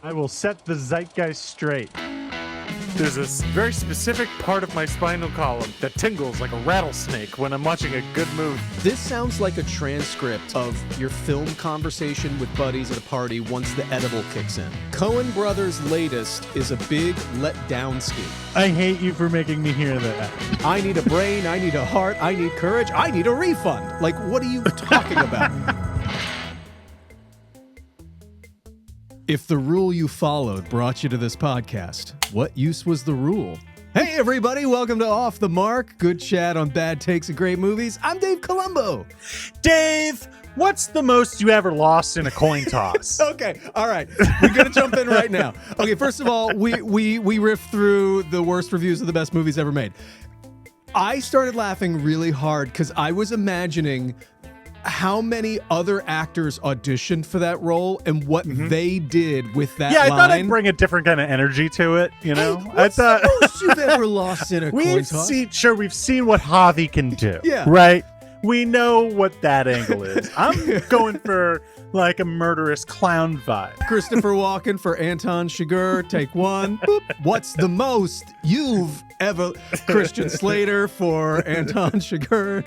I will set the zeitgeist straight. There's this very specific part of my spinal column that tingles like a rattlesnake when I'm watching a good movie. This sounds like a transcript of your film conversation with buddies at a party once the edible kicks in. Cohen Brothers' latest is a big let-down ski. I hate you for making me hear that. I need a brain, I need a heart, I need courage, I need a refund. Like, what are you talking about? If the rule you followed brought you to this podcast, what use was the rule? Hey everybody, welcome to Off the Mark. Good chat on bad takes of great movies. I'm Dave Columbo. Dave, what's the most you ever lost in a coin toss? Okay, all right. We're going to jump in right now. Okay, first of all, we riff through the worst reviews of the best movies ever made. I started laughing really hard because I was imagining how many other actors auditioned for that role and what they did with that line. I thought I'd bring a different kind of energy to it, you know? Hey, what's the most you've ever lost in a coin toss? We've seen what Javi can do, Yeah. right? We know what that angle is. I'm going for like a murderous clown vibe. Christopher Walken for Anton Chigurh, take one. Boop. What's the most you've ever... Christian Slater for Anton Chigurh.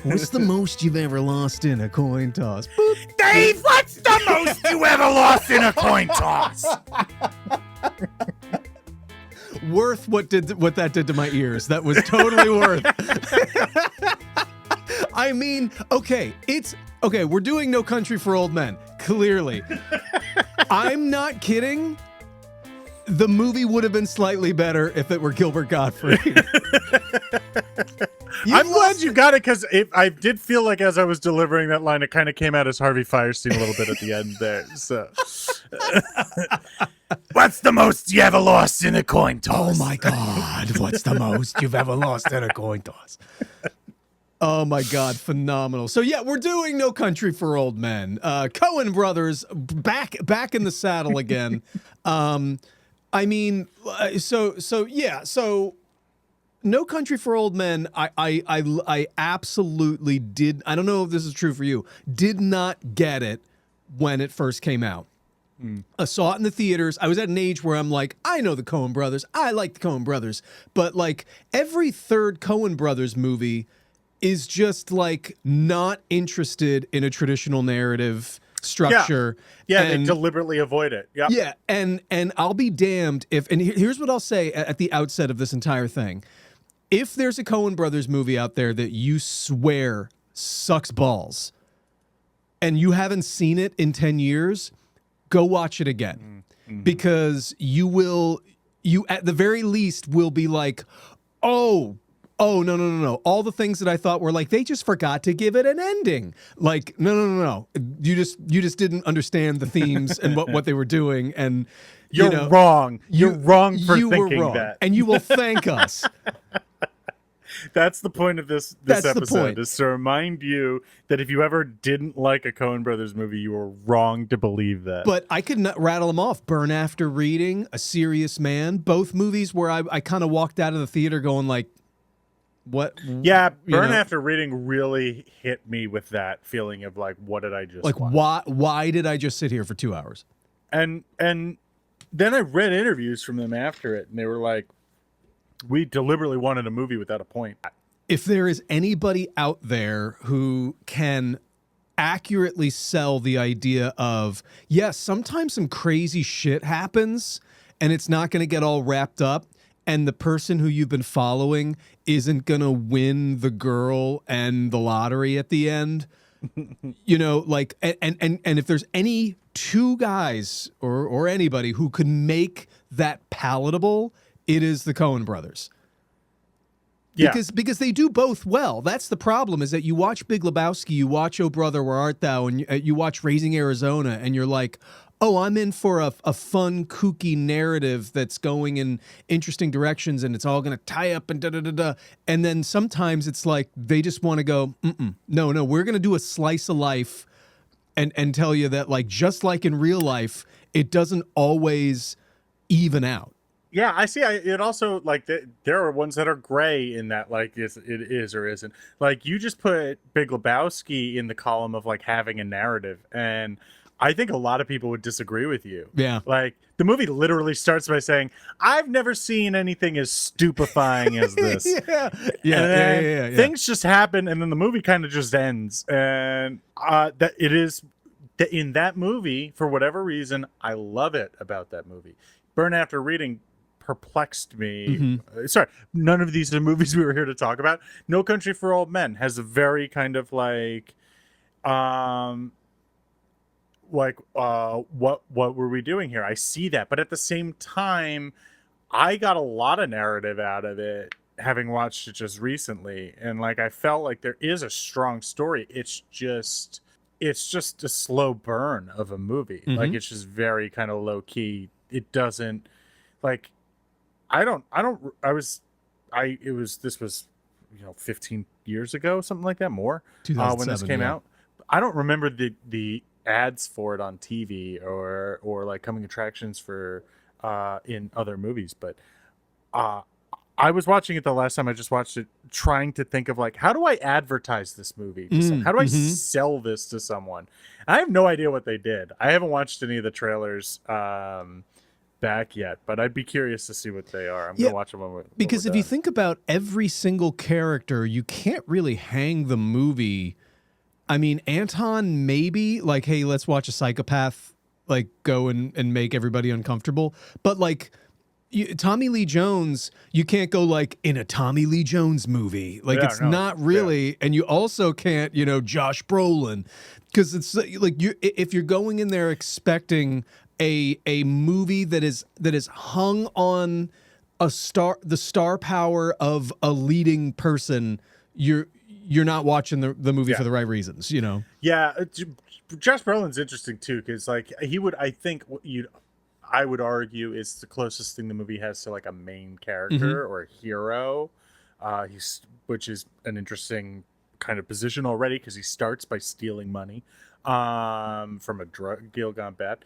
What's the most you've ever lost in a coin toss? Boop. Dave, what's the most you ever lost in a coin toss? Worth what that did to my ears. That was totally worth. I mean, okay, we're doing No Country for Old Men, clearly. I'm not kidding. The movie would have been slightly better if it were Gilbert Gottfried. I'm glad you got it, because I did feel like as I was delivering that line, it kind of came out as Harvey Fierstein a little bit at the end there. So, what's the most you ever lost in a coin toss? Oh my God, what's the most you've ever lost in a coin toss? Oh my God, phenomenal. So yeah, we're doing No Country for Old Men. Cohen Brothers back in the saddle again. I mean, so No Country for Old Men, I absolutely did. I don't know if this is true for you. Did not get it when it first came out. I saw it in the theaters. I was at an age where I'm like, I know the Coen Brothers. I like the Coen Brothers. But like every third Coen Brothers movie is just like not interested in a traditional narrative structure. Yeah, they deliberately avoid it. Yep. Yeah, and I'll be damned if, and here's what I'll say at the outset of this entire thing. If there's a Coen Brothers movie out there that you swear sucks balls and you haven't seen it in 10 years, go watch it again. Because you at the very least will be like, oh, no. All the things that I thought were like, they just forgot to give it an ending. Like, no. You just didn't understand the themes and what they were doing. And You're wrong. You're wrong for thinking wrong, that. and you will thank us. That's the point of this episode, is to remind you that if you ever didn't like a Coen Brothers movie, you were wrong to believe that. But I could not rattle them off. Burn After Reading, A Serious Man, both movies where I kind of walked out of the theater going like, what? Yeah, Burn After Reading really hit me with that feeling of like, what did I just like? watch? Why did I just sit here for 2 hours? And then I read interviews from them after it, and they were like, we deliberately wanted a movie without a point. If there is anybody out there who can accurately sell the idea of, yes, sometimes some crazy shit happens and it's not going to get all wrapped up, and the person who you've been following isn't going to win the girl and the lottery at the end, you know, like, and if there's any two guys or anybody who could make that palatable, it is the Coen Brothers. Yeah. Because they do both well. That's the problem, is that you watch Big Lebowski, you watch Oh Brother, Where Art Thou, and you watch Raising Arizona, and you're like, oh, I'm in for a fun, kooky narrative that's going in interesting directions, and it's all going to tie up and da-da-da-da. And then sometimes it's like they just want to go, no, we're going to do a slice of life and tell you that, like, just like in real life, it doesn't always even out. Yeah, I see. It also, like, there are ones that are gray in that, like, it is or isn't. Like, you just put Big Lebowski in the column of, like, having a narrative. And I think a lot of people would disagree with you. Yeah. Like, the movie literally starts by saying, I've never seen anything as stupefying as this. Yeah. Things just happen, and then the movie kind of just ends. And that it is that in that movie, for whatever reason, I love it about that movie. Burn After Reading perplexed me. Sorry, none of these are movies we were here to talk about. No Country for Old Men has a very kind of what were we doing here? I see that, but at the same time, I got a lot of narrative out of it, having watched it just recently, and like I felt like there is a strong story. It's just a slow burn of a movie. Like, it's just very kind of low key. It doesn't like this was 15 years ago, something like that, more, when this came out. I don't remember the ads for it on TV or like coming attractions for in other movies, but I was watching it the last time I just watched it, trying to think of like, how do I advertise this movie? How do I sell this to someone? I have no idea what they did. I haven't watched any of the trailers back yet, but I'd be curious to see what they are. I'm gonna watch them because if you think about every single character, you can't really hang the movie. I mean, Anton, maybe like, hey, let's watch a psychopath like go and make everybody uncomfortable, but like Tommy Lee Jones, you can't go like in a Tommy Lee Jones movie. Like, it's not really, and you also can't, Josh Brolin, because it's like if you're going in there expecting a movie that is hung on the star power of a leading person, you're not watching the movie for the right reasons, Yeah, Josh Brolin's interesting too, because like I would argue is the closest thing the movie has to like a main character or a hero, which is an interesting kind of position already, because he starts by stealing money from a drug deal gone bad.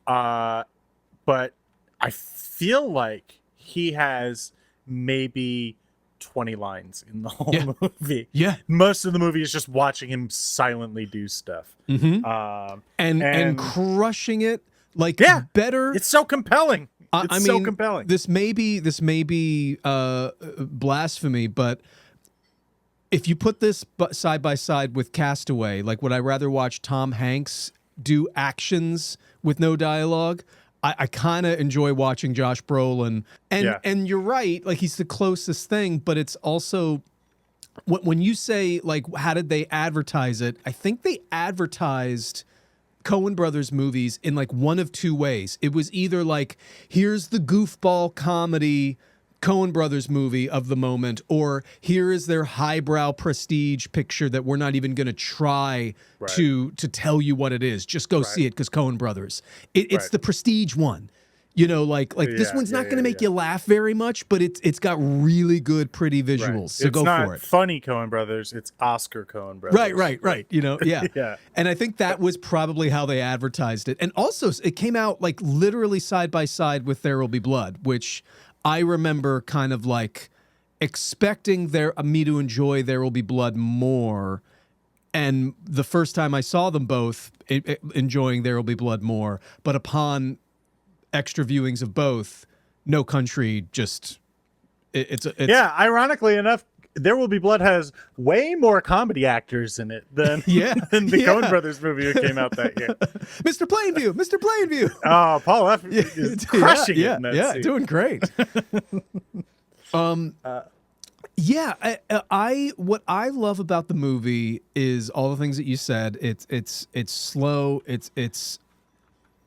But I feel like he has maybe 20 lines in the whole movie. Yeah. Most of the movie is just watching him silently do stuff. And crushing it. Like, better. It's so compelling. It's so compelling. This may be blasphemy, but if you put this side by side with Castaway, like, would I rather watch Tom Hanks do actions with no dialogue? I kind of enjoy watching Josh Brolin, and you're right, like, he's the closest thing, but it's also when you say like, how did they advertise it? I think they advertised Cohen Brothers movies in like one of two ways. It was either like, here's the goofball comedy Cohen Brothers movie of the moment, or here is their highbrow prestige picture that we're not even going to try to tell you what it is. Just go see it because Cohen Brothers. It's the prestige one. Like this one's not going to make you laugh very much, but it's got really good, pretty visuals. So go for it. It's not funny Cohen Brothers. It's Oscar Cohen Brothers. Right. Yeah. And I think that was probably how they advertised it. And also, it came out like literally side by side with There Will Be Blood, which I remember kind of like expecting me to enjoy There Will Be Blood more. And the first time I saw them both, enjoying There Will Be Blood more. But upon extra viewings of both, No Country just it's ironically enough, There Will Be Blood has way more comedy actors in it than the Coen Brothers movie that came out that year. Mr. Plainview. Oh, Paul F is crushing it in that scene. Doing great. What I love about the movie is all the things that you said. It's slow.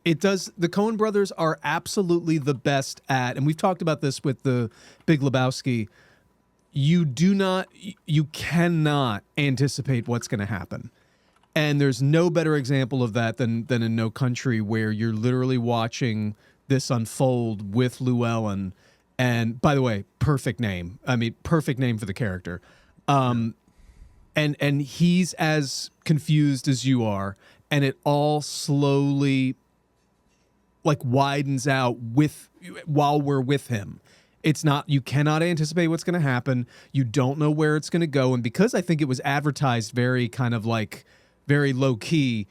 The Coen Brothers are absolutely the best at, and we've talked about this with the Big Lebowski. You cannot anticipate what's going to happen. And there's no better example of that than in No Country, where you're literally watching this unfold with Llewellyn. And by the way, perfect name. I mean, perfect name for the character. And he's as confused as you are, and it all slowly like widens out while we're with him. It's not, you cannot anticipate what's going to happen. You don't know where it's going to go. And because I think it was advertised very kind of like very low key,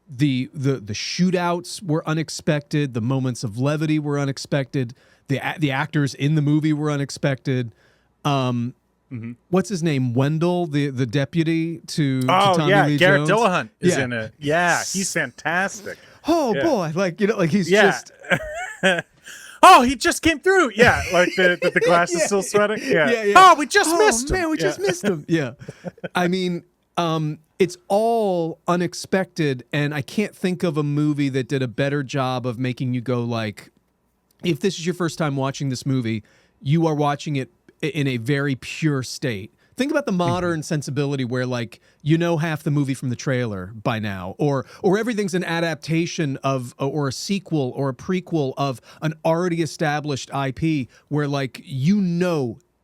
the shootouts were unexpected. The moments of levity were unexpected. The actors in the movie were unexpected. What's his name? Wendell, the deputy to Tommy Lee Garrett Jones. Dillahunt is in it. Yeah, he's fantastic. Oh boy, he's just. Oh, he just came through. Yeah, like the glass is still sweating. Yeah. Oh, we just missed him. Man, we just missed him. Yeah. I mean, it's all unexpected, and I can't think of a movie that did a better job of making you go like, if this is your first time watching this movie, you are watching it in a very pure state. Think about the modern sensibility where like half the movie from the trailer by now, or everything's an adaptation of or a sequel or a prequel of an already established IP where like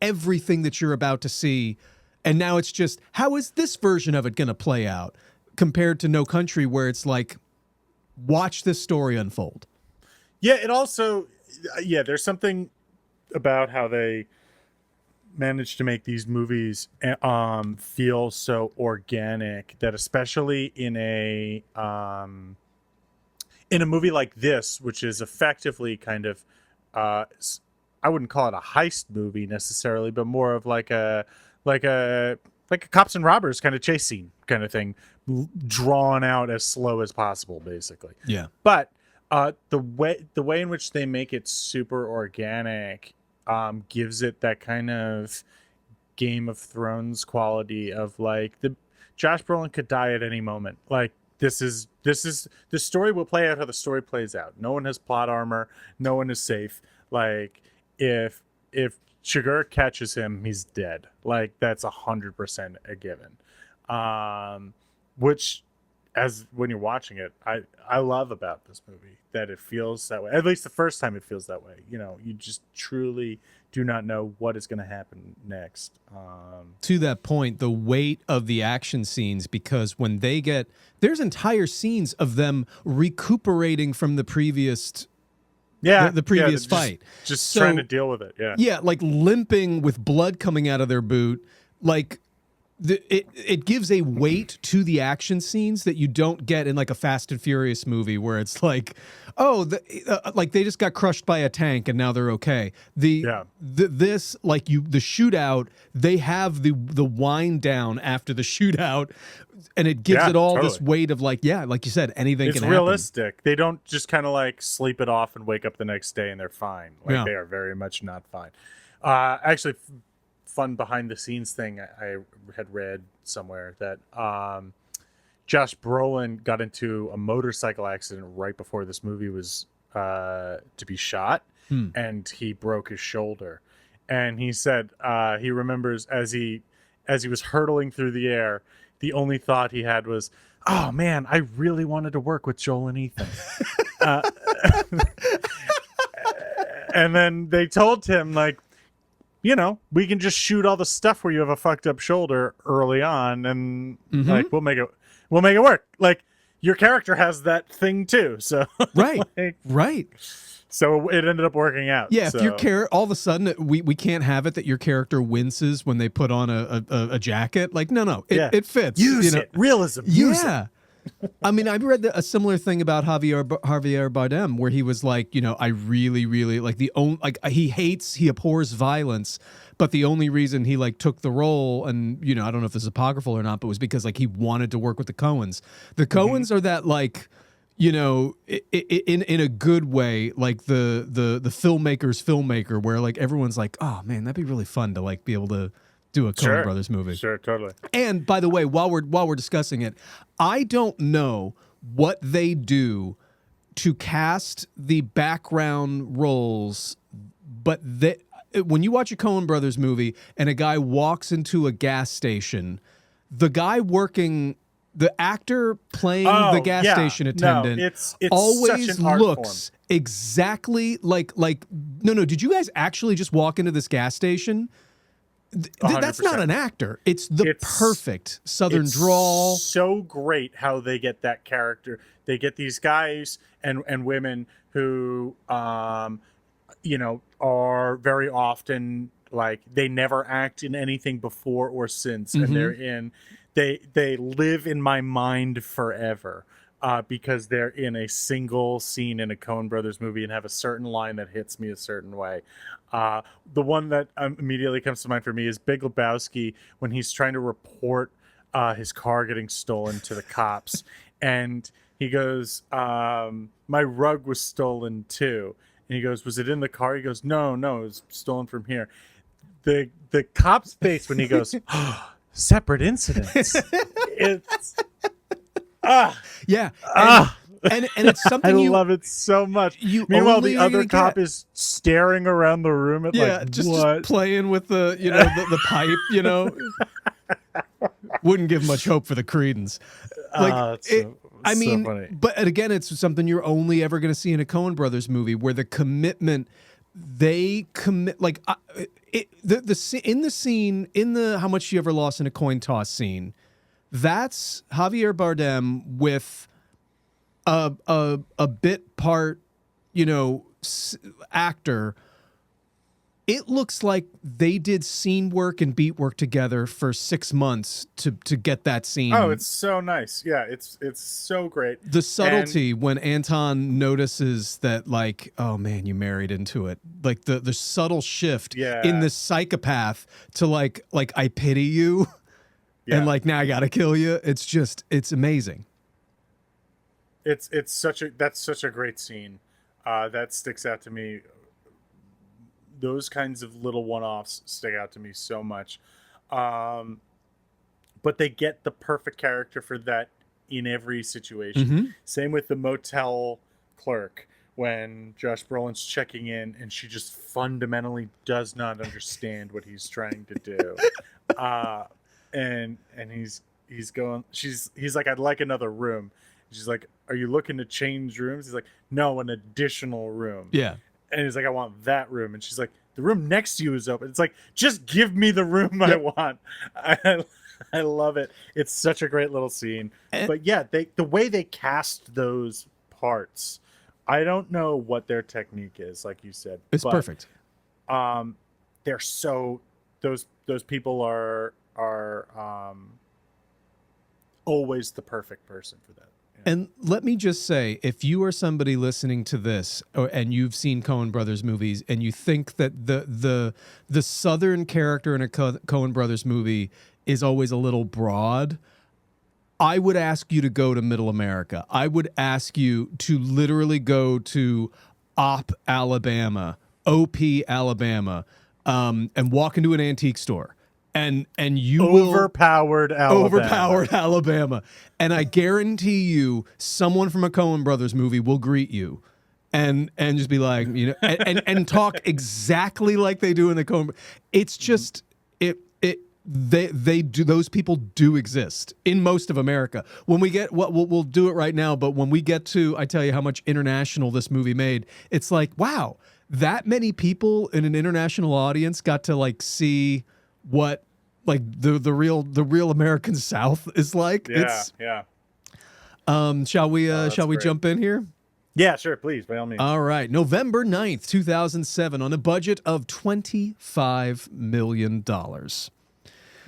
everything that you're about to see, and now it's just how is this version of it going to play out compared to No Country where it's like watch this story unfold. Yeah, it also there's something about how they managed to make these movies feel so organic that especially in a movie like this, which is effectively kind of I wouldn't call it a heist movie necessarily, but more of like a cops and robbers kind of chase scene kind of thing, drawn out as slow as possible, basically. Yeah. But the way in which they make it super organic gives it that kind of Game of Thrones quality of like Josh Brolin could die at any moment. Like this is the story will play out how the story plays out. No one has plot armor. No one is safe. Like if Chigurh catches him, he's dead. Like that's 100% a given. Which, as when you're watching it, I love about this movie that it feels that way. At least the first time it feels that way. You just truly do not know what is going to happen next. To that point, the weight of the action scenes, because when there's entire scenes of them recuperating from the previous the previous fight. Just trying to deal with it. Yeah, like limping with blood coming out of their boot. Like it gives a weight to the action scenes that you don't get in like a Fast and Furious movie where it's like, like they just got crushed by a tank and now they're okay. The shootout, they have the wind down after the shootout, and it gives it all this weight of like you said, anything can happen. It's realistic. They don't just kind of like sleep it off and wake up the next day and they're fine. Like they are very much not fine. Actually, fun behind the scenes thing I had read somewhere that Josh Brolin got into a motorcycle accident right before this movie was to be shot, and he broke his shoulder. And he said he remembers as he was hurtling through the air, the only thought he had was, "Oh man, I really wanted to work with Joel and Ethan." And then they told him like, we can just shoot all the stuff where you have a fucked up shoulder early on, and like we'll make it work. Like your character has that thing too, so right. So it ended up working out. Yeah, if your all of a sudden we can't have it that your character winces when they put on a jacket. Like no, it fits. Use it. Realism. Use it. I mean, I read a similar thing about Javier Bardem, where he was like, I really, really like he abhors violence, but the only reason he like took the role, and I don't know if this is apocryphal or not, but was because like he wanted to work with the Coens. The Coens are that like, in a good way, like the filmmaker's filmmaker, where like everyone's like, oh man, that'd be really fun to like be able to do a Coen Brothers movie. Sure, totally. And by the way, while we're discussing it, I don't know what they do to cast the background roles, but when you watch a Coen Brothers movie and a guy walks into a gas station, the actor playing the gas station attendant it's always such an art looks form. Exactly like no. Did you guys actually just walk into this gas station? That's not an actor. It's perfect Southern drawl. So great how they get that character. They get these guys and women who, are very often like they never act in anything before or since, and they live in my mind forever. because they're in a single scene in a Coen Brothers movie and have a certain line that hits me a certain way. The one that immediately comes to mind for me is Big Lebowski when he's trying to report his car getting stolen to the cops, and he goes, "My rug was stolen too." And he goes, "Was it in the car?" He goes, No, it was stolen from here." The cop's face when he goes, "Separate incidents." It's Yeah. And it's something I love it so much. Meanwhile, the other cop is staring around the room at just what? playing with the the pipe. Wouldn't give much hope for the Credence. I mean, funny. but again, it's something you're only ever going to see in a Coen Brothers movie, where the commitment they commit, like in the scene in the How Much You Ever Lost in a Coin Toss scene. That's Javier Bardem with a bit part, actor. It looks like they did scene work and beat work together for 6 months to get that scene. Oh, it's so nice. Yeah, it's so great. The subtlety when Anton notices that, like, oh man, you married into it. Like the subtle shift in the psychopath to like I pity you. Yeah. And like, now I gotta kill you. It's amazing. That's such a great scene. That sticks out to me. Those kinds of little one-offs stick out to me so much. But they get the perfect character for that in every situation. Mm-hmm. Same with the motel clerk when Josh Brolin's checking in and she just fundamentally does not understand what he's trying to do. And he's going, he's like, "I'd like another room." She's like, "Are you looking to change rooms?" He's like, "No, an additional room." Yeah. And he's like, "I want that room." And she's like, "The room next to you is open." It's like, just give me the room I want. I love it. It's such a great little scene. But yeah, the way they cast those parts, I don't know what their technique is, like you said. It's perfect. They're so, those people are always the perfect person for that. And let me just say, if you are somebody listening to this and you've seen Coen Brothers movies and you think that the Southern character in a Coen Brothers movie is always a little broad, I would ask you to go to Middle America. I would ask you to literally go to Alabama, and walk into an antique store. And you overpowered Alabama. And I guarantee you someone from a Coen Brothers movie will greet you and just be like, and talk exactly like they do in the Coen. It's just they do, those people do exist in most of America. When we get we'll do it right now, but when we get to, I tell you how much international this movie made, it's like, wow, that many people in an international audience got to like see what like the real American South is like. Yeah. Shall we great. jump in here? Yeah, sure, please, by all means. All right. November 9th, 2007, on a budget of $25 million.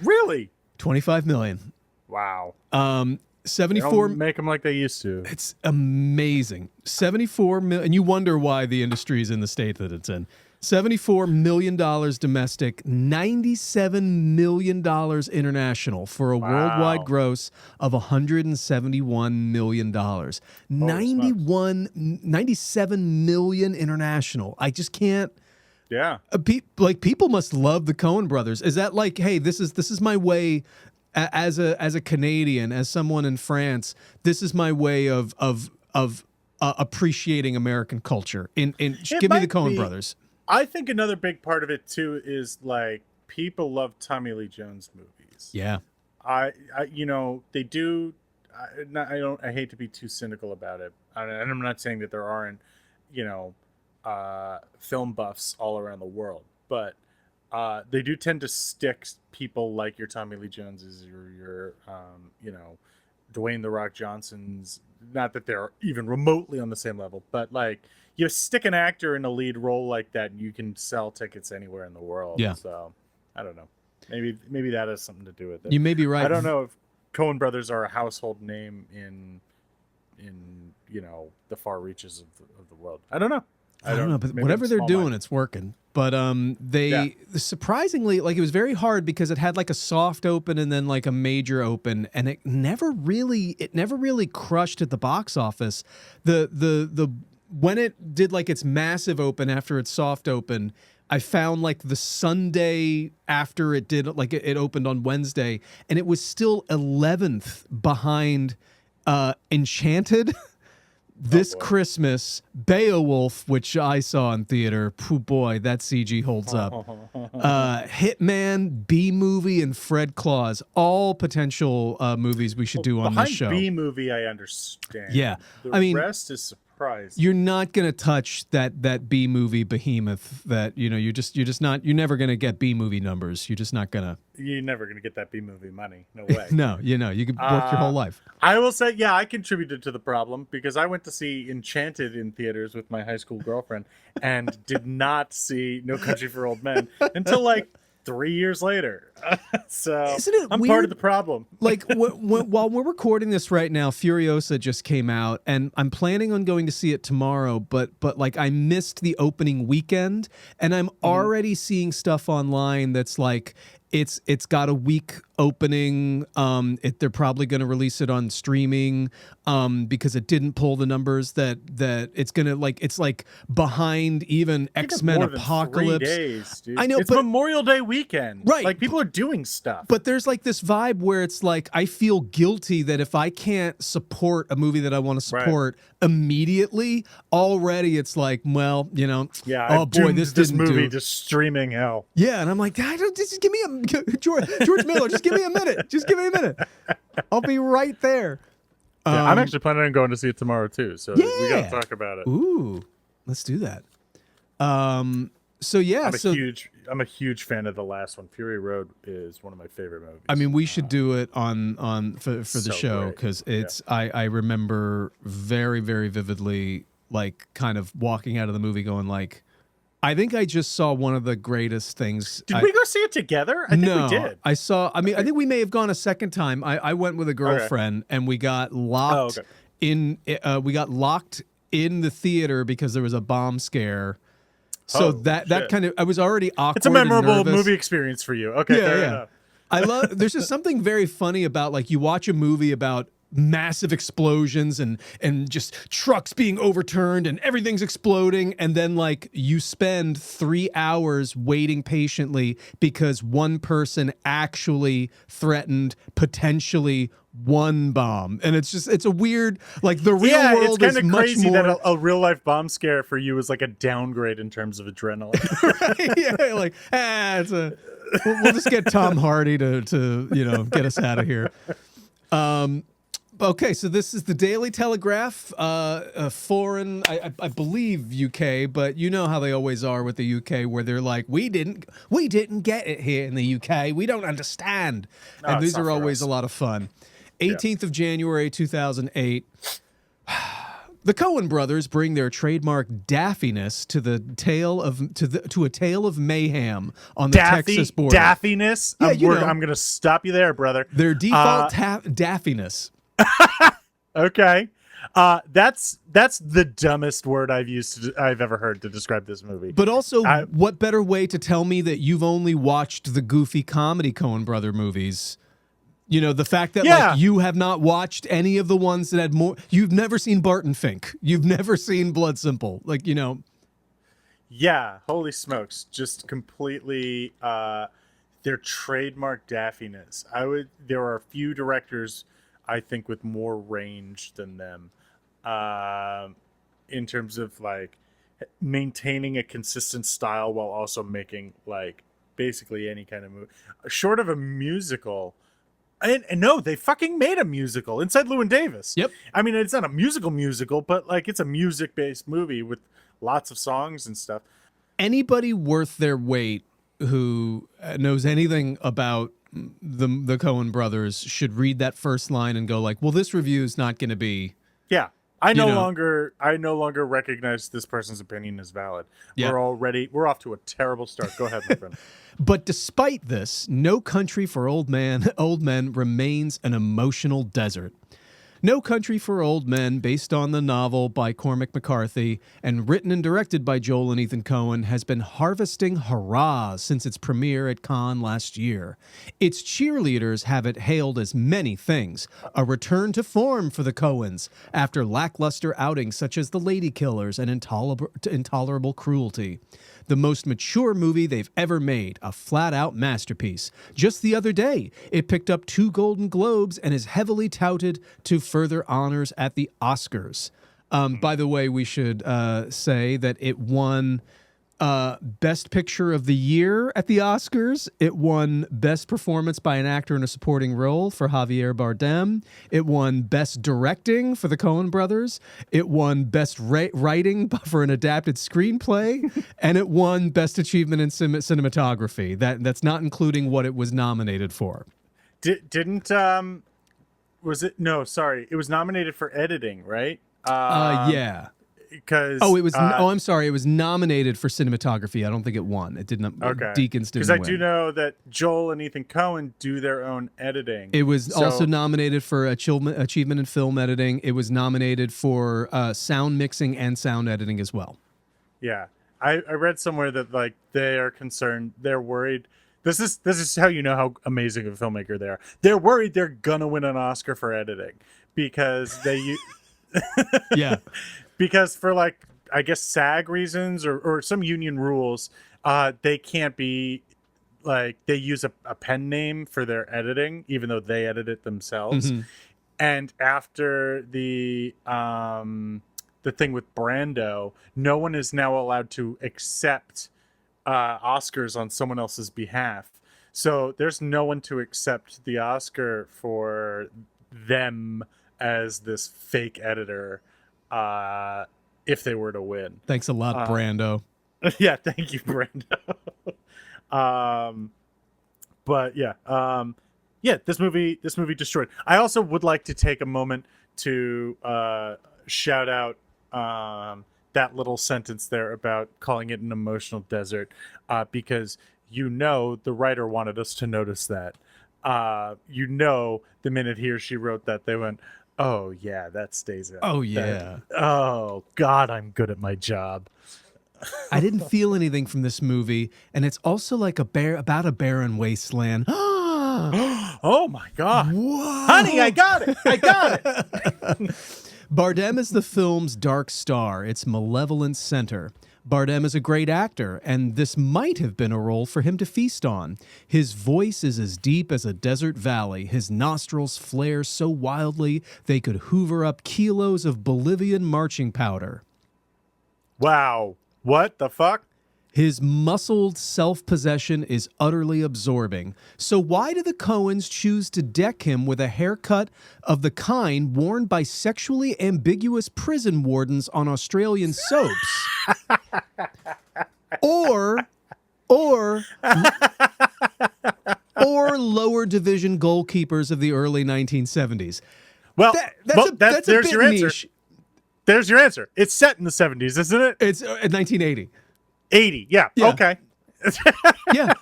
Really? $25 million. Wow. 74. They don't make them like they used to. It's amazing. 74 million. And you wonder why the industry is in the state that it's in. $74 million domestic, $97 million international for a worldwide gross of $171 million. 97 million international. I just can't. Yeah. People must love the Coen Brothers. Is that like, hey, this is my way as a Canadian, as someone in France, this is my way of appreciating American culture. Give me the Coen Brothers. I think another big part of it too is like people love Tommy Lee Jones movies. Yeah, I they do. I hate to be too cynical about it, and I'm not saying that there aren't, film buffs all around the world, but they do tend to stick people like your Tommy Lee Joneses, your Dwayne "The Rock" Johnsons. Not that they're even remotely on the same level, but like, you stick an actor in a lead role like that, and you can sell tickets anywhere in the world. Yeah. So I don't know. Maybe that has something to do with it. You may be right. I don't know if Coen Brothers are a household name in the far reaches of the world. I don't know. I don't know, but whatever they're doing, it's working. But surprisingly, like, it was very hard because it had like a soft open and then like a major open, and it never really crushed at the box office. The when it did like its massive open after its soft open, I found like the Sunday after it did, like it opened on Wednesday, and it was still 11th behind Enchanted. This Christmas, Beowulf, which I saw in theater. Pooh, boy, that CG holds up. Hitman, B-Movie, and Fred Claus. All potential movies we should do on this show. B-Movie, I understand. Yeah. The rest is surprising. You're not going to touch that B-Movie behemoth that, you're never going to get B-Movie numbers. You're just not going to. You're never going to get that B-movie money. No way. No, you could work your whole life. I will say, I contributed to the problem because I went to see Enchanted in theaters with my high school girlfriend and did not see No Country for Old Men until like 3 years later. So I'm part of the problem. Like while we're recording this right now, Furiosa just came out, and I'm planning on going to see it tomorrow. But like, I missed the opening weekend, and I'm already seeing stuff online that's like, it's got a week opening. They're probably going to release it on streaming because it didn't pull the numbers that it's going to, like, it's like behind even X-Men Apocalypse. 3 days, dude. I know, it's but Memorial Day weekend. Right. Like, people are doing stuff. But there's like this vibe where it's like, I feel guilty that if I can't support a movie that I want to support immediately, already it's like, well, oh boy, this movie to streaming hell. Yeah, and I'm like, just give me George Miller, just give me a minute. Just give me a minute. I'll be right there. I'm actually planning on going to see it tomorrow too, so we got to talk about it. Ooh, let's do that. I'm a huge fan of the last one. Fury Road is one of my favorite movies. I mean, we should do it for the show because it's. I remember very, very vividly, like, kind of walking out of the movie going like, I think I just saw one of the greatest things. Did we go see it together? I think we did. I think we may have gone a second time. I went with a girlfriend and we got locked in. We got locked in the theater because there was a bomb scare. So that kind of, I was already awkward. It's a memorable and movie experience for you. Okay, fair enough. I love. There's just something very funny about, like, you watch a movie about massive explosions and just trucks being overturned and everything's exploding, and then like you spend 3 hours waiting patiently because one person actually threatened potentially one bomb, and it's a weird, like, the real world is much more. It's kind of crazy that a real life bomb scare for you is like a downgrade in terms of adrenaline. Right? Yeah, like we'll just get Tom Hardy to get us out of here. Okay, so this is the Daily Telegraph, foreign, I believe UK, but you know how they always are with the UK, where they're like, we didn't get it here in the UK, we don't understand, and these are always a lot of fun. 18th of January 2008. The Cohen Brothers bring their trademark daffiness to a tale of mayhem on the Texas border. Daffiness? Yeah, I'm going to stop you there, brother. Their default daffiness. Okay. That's the dumbest word I've ever heard to describe this movie. But also, what better way to tell me that you've only watched the goofy comedy Coen Brother movies? The fact that like, you have not watched any of the ones that had more. You've never seen Barton Fink. You've never seen Blood Simple. Like, Yeah, holy smokes. Just completely their trademark daffiness. There are a few directors, I think, with more range than them in terms of like maintaining a consistent style while also making like basically any kind of movie. Short of a musical. And no, they fucking made a musical Inside Llewyn Davis. Yep. I mean, it's not a musical, but like it's a music-based movie with lots of songs and stuff. Anybody worth their weight who knows anything about the Coen Brothers should read that first line and go like, well, this review is not going to be. Yeah. I no longer recognize this person's opinion as valid. Yeah. We're off to a terrible start. Go ahead, my friend. But despite this, No Country for Old Men remains an emotional desert. No Country for Old Men, based on the novel by Cormac McCarthy and written and directed by Joel and Ethan Cohen, has been harvesting hurrahs since its premiere at Cannes last year. Its cheerleaders have it hailed as many things: a return to form for the Coens after lackluster outings such as The Lady Killers and Intolerable Cruelty. The most mature movie they've ever made, a flat-out masterpiece. Just the other day, it picked up 2 Golden Globes and is heavily touted to further honors at the Oscars. By the way, we should say that it won Best Picture of the Year at the Oscars. It won Best Performance by an Actor in a Supporting Role for Javier Bardem. It won Best Directing for the Cohen Brothers. It won Best Writing for an Adapted Screenplay. And it won Best Achievement in Cinematography. That's not including what it was nominated for. Didn't was it? No, sorry. It was nominated for editing, right? Yeah. Because I'm sorry. It was nominated for cinematography. I don't think it won. It didn't. Okay. Deakins didn't Because I win. do know that Joel and Ethan Cohen do their own editing. It was also nominated for achievement in film editing. It was nominated for sound mixing and sound editing as well. Yeah, I read somewhere that like they are concerned. They're worried. This is how you know how amazing of a filmmaker they are. They're worried they're gonna win an Oscar for editing because they. Yeah. Because for like, I guess SAG reasons or some union rules, they can't be like, they use a pen name for their editing, even though they edit it themselves. Mm-hmm. And after the thing with Brando, no one is now allowed to accept Oscars on someone else's behalf. So there's no one to accept the Oscar for them as this fake editor. If they were to win. Thanks a lot, Brando. Yeah, thank you, Brando. But yeah, this movie destroyed. I also would like to take a moment to shout out that little sentence there about calling it an emotional desert, because the writer wanted us to notice that. The minute he or she wrote that, they went, "Oh yeah, that stays in." Oh yeah. Oh God, I'm good at my job. I didn't feel anything from this movie, and it's also like about a barren wasteland. Oh my God. Whoa. Honey, I got it. Bardem is the film's dark star, its malevolent center. Bardem is a great actor, and this might have been a role for him to feast on. His voice is as deep as a desert valley. His nostrils flare so wildly they could hoover up kilos of Bolivian marching powder. Wow. What the fuck? His muscled self-possession is utterly absorbing. So why do the Coens choose to deck him with a haircut of the kind worn by sexually ambiguous prison wardens on Australian soaps? or lower division goalkeepers of the early 1970s? Well, that's a there's bit your answer. niche. There's your answer. It's set in the 70s, isn't it? It's 1980. 80. Yeah. Okay. Yeah.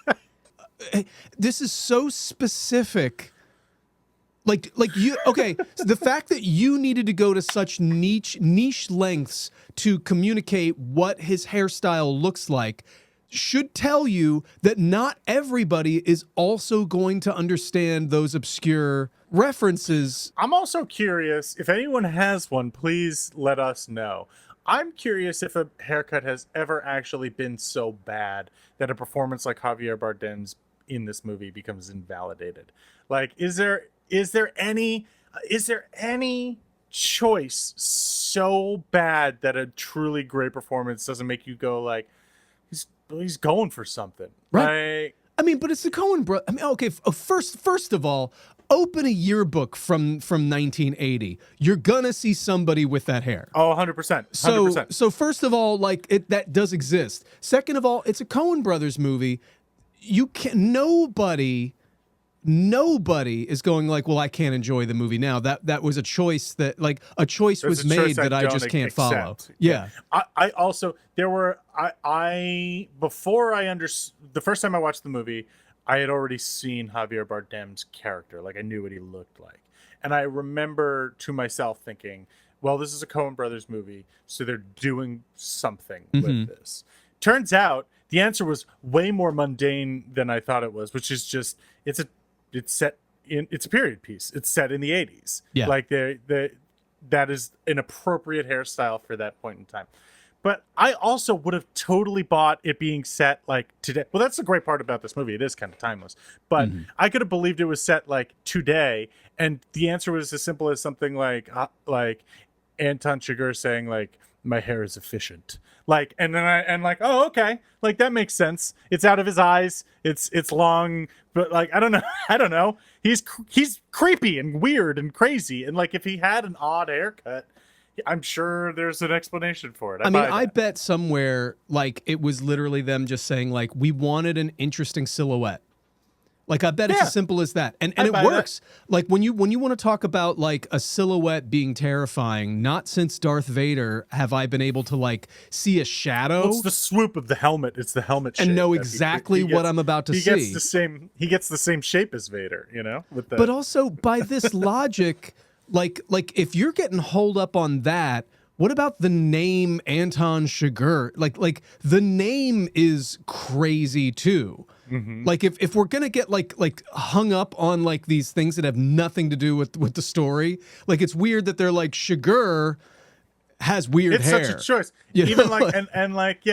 This is so specific. Like you, okay, so the fact that you needed to go to such niche lengths to communicate what his hairstyle looks like should tell you that not everybody is also going to understand those obscure references. I'm also curious, if anyone has one, please let us know. I'm curious if a haircut has ever actually been so bad that a performance like Javier Bardem's in this movie becomes invalidated. Like, is there any choice so bad that a truly great performance doesn't make you go like, he's going for something, right? Like, I mean, but it's the Cohen brothers. I mean, okay, first of all, open a yearbook from 1980. You're gonna see somebody with that hair. Oh, 100%. 100%. So first of all, like that does exist. Second of all, it's a Cohen Brothers movie. You can nobody is going like, well, I can't enjoy the movie now. That was a choice that like a choice was made that I just can't follow. Yeah. I also before I understood the first time I watched the movie, I had already seen Javier Bardem's character. Like I knew what he looked like. And I remember to myself thinking, well, this is a Coen Brothers movie, so they're doing something with this. Turns out the answer was way more mundane than I thought it was, which is just it's a period piece. It's set in the 80s. Yeah. Like that is an appropriate hairstyle for that point in time. But I also would have totally bought it being set like today. Well, that's the great part about this movie. It is kind of timeless. But I could have believed it was set like today, and the answer was as simple as something like Anton Chigurh saying like, "My hair is efficient." Like, and then oh, okay, like that makes sense. It's out of his eyes. It's long, but like I don't know. He's creepy and weird and crazy, and like if he had an odd haircut, I'm sure there's an explanation for it. I bet somewhere like it was literally them just saying like we wanted an interesting silhouette. Like I bet it's as simple as that, and it works. That. Like when you want to talk about like a silhouette being terrifying, not since Darth Vader have I been able to like see a shadow. Well, it's the swoop of the helmet. It's the helmet shape and know exactly what I'm about to see. He gets the same shape as Vader, you know. But also by this logic, like if you're getting holed up on that. What about the name Anton Chigurh? Like the name is crazy too. Like if we're gonna get like hung up on like these things that have nothing to do with the story, like it's weird that they're like Chigurh has weird hair. It's such a choice. You Even know? like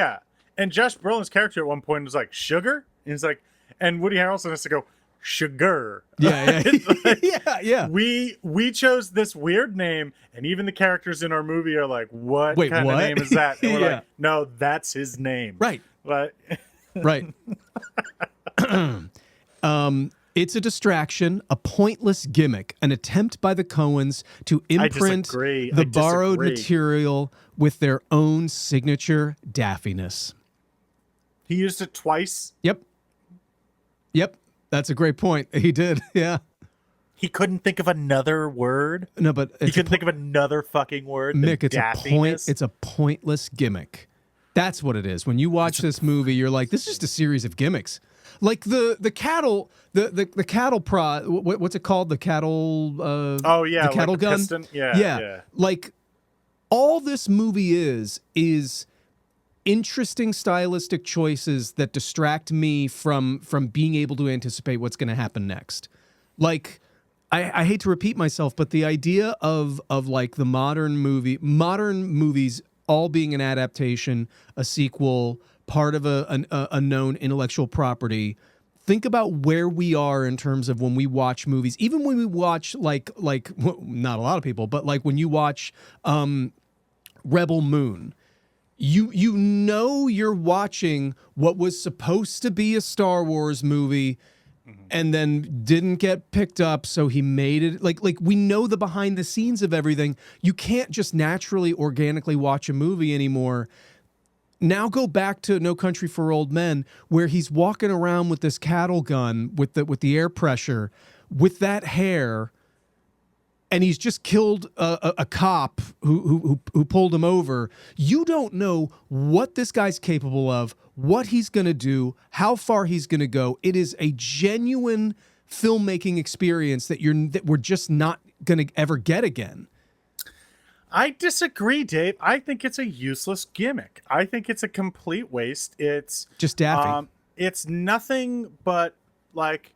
and Josh Brolin's character at one point was like sugar. And he's like, and Woody Harrelson has to go sugar. Yeah. Like, yeah. We chose this weird name, and even the characters in our movie are like, what kind of name is that? And we're like, no, that's his name. Right. But right. It's a distraction, a pointless gimmick, an attempt by the Coens to imprint the borrowed material with their own signature daffiness. He used it twice. Yep. That's a great point. He did. Yeah. He couldn't think of another word. No, but he couldn't think of another fucking word. Mick, it's a pointless gimmick. That's what it is. When you watch this movie, you're like, this is just a series of gimmicks. Like the cattle, the cattle prod. What's it called? The cattle. The cattle like gun. Piston? Yeah. Like all this movie is interesting stylistic choices that distract me from being able to anticipate what's going to happen next. Like I hate to repeat myself, but the idea of like the modern movies all being an adaptation, a sequel, part of a known intellectual property. Think about where we are in terms of when we watch movies, even when we watch like not a lot of people, but like when you watch Rebel Moon. You know you're watching what was supposed to be a Star Wars movie and then didn't get picked up, so he made it. Like we know the behind the scenes of everything. You can't just naturally, organically watch a movie anymore. Now go back to No Country for Old Men, where he's walking around with this cattle gun with the air pressure, with that hair, and he's just killed a cop who pulled him over. You don't know what this guy's capable of, what he's going to do, how far he's going to go. It is a genuine filmmaking experience that we're just not going to ever get again. I disagree, Dave. I think it's a useless gimmick. I think it's a complete waste. It's just daffy. It's nothing but like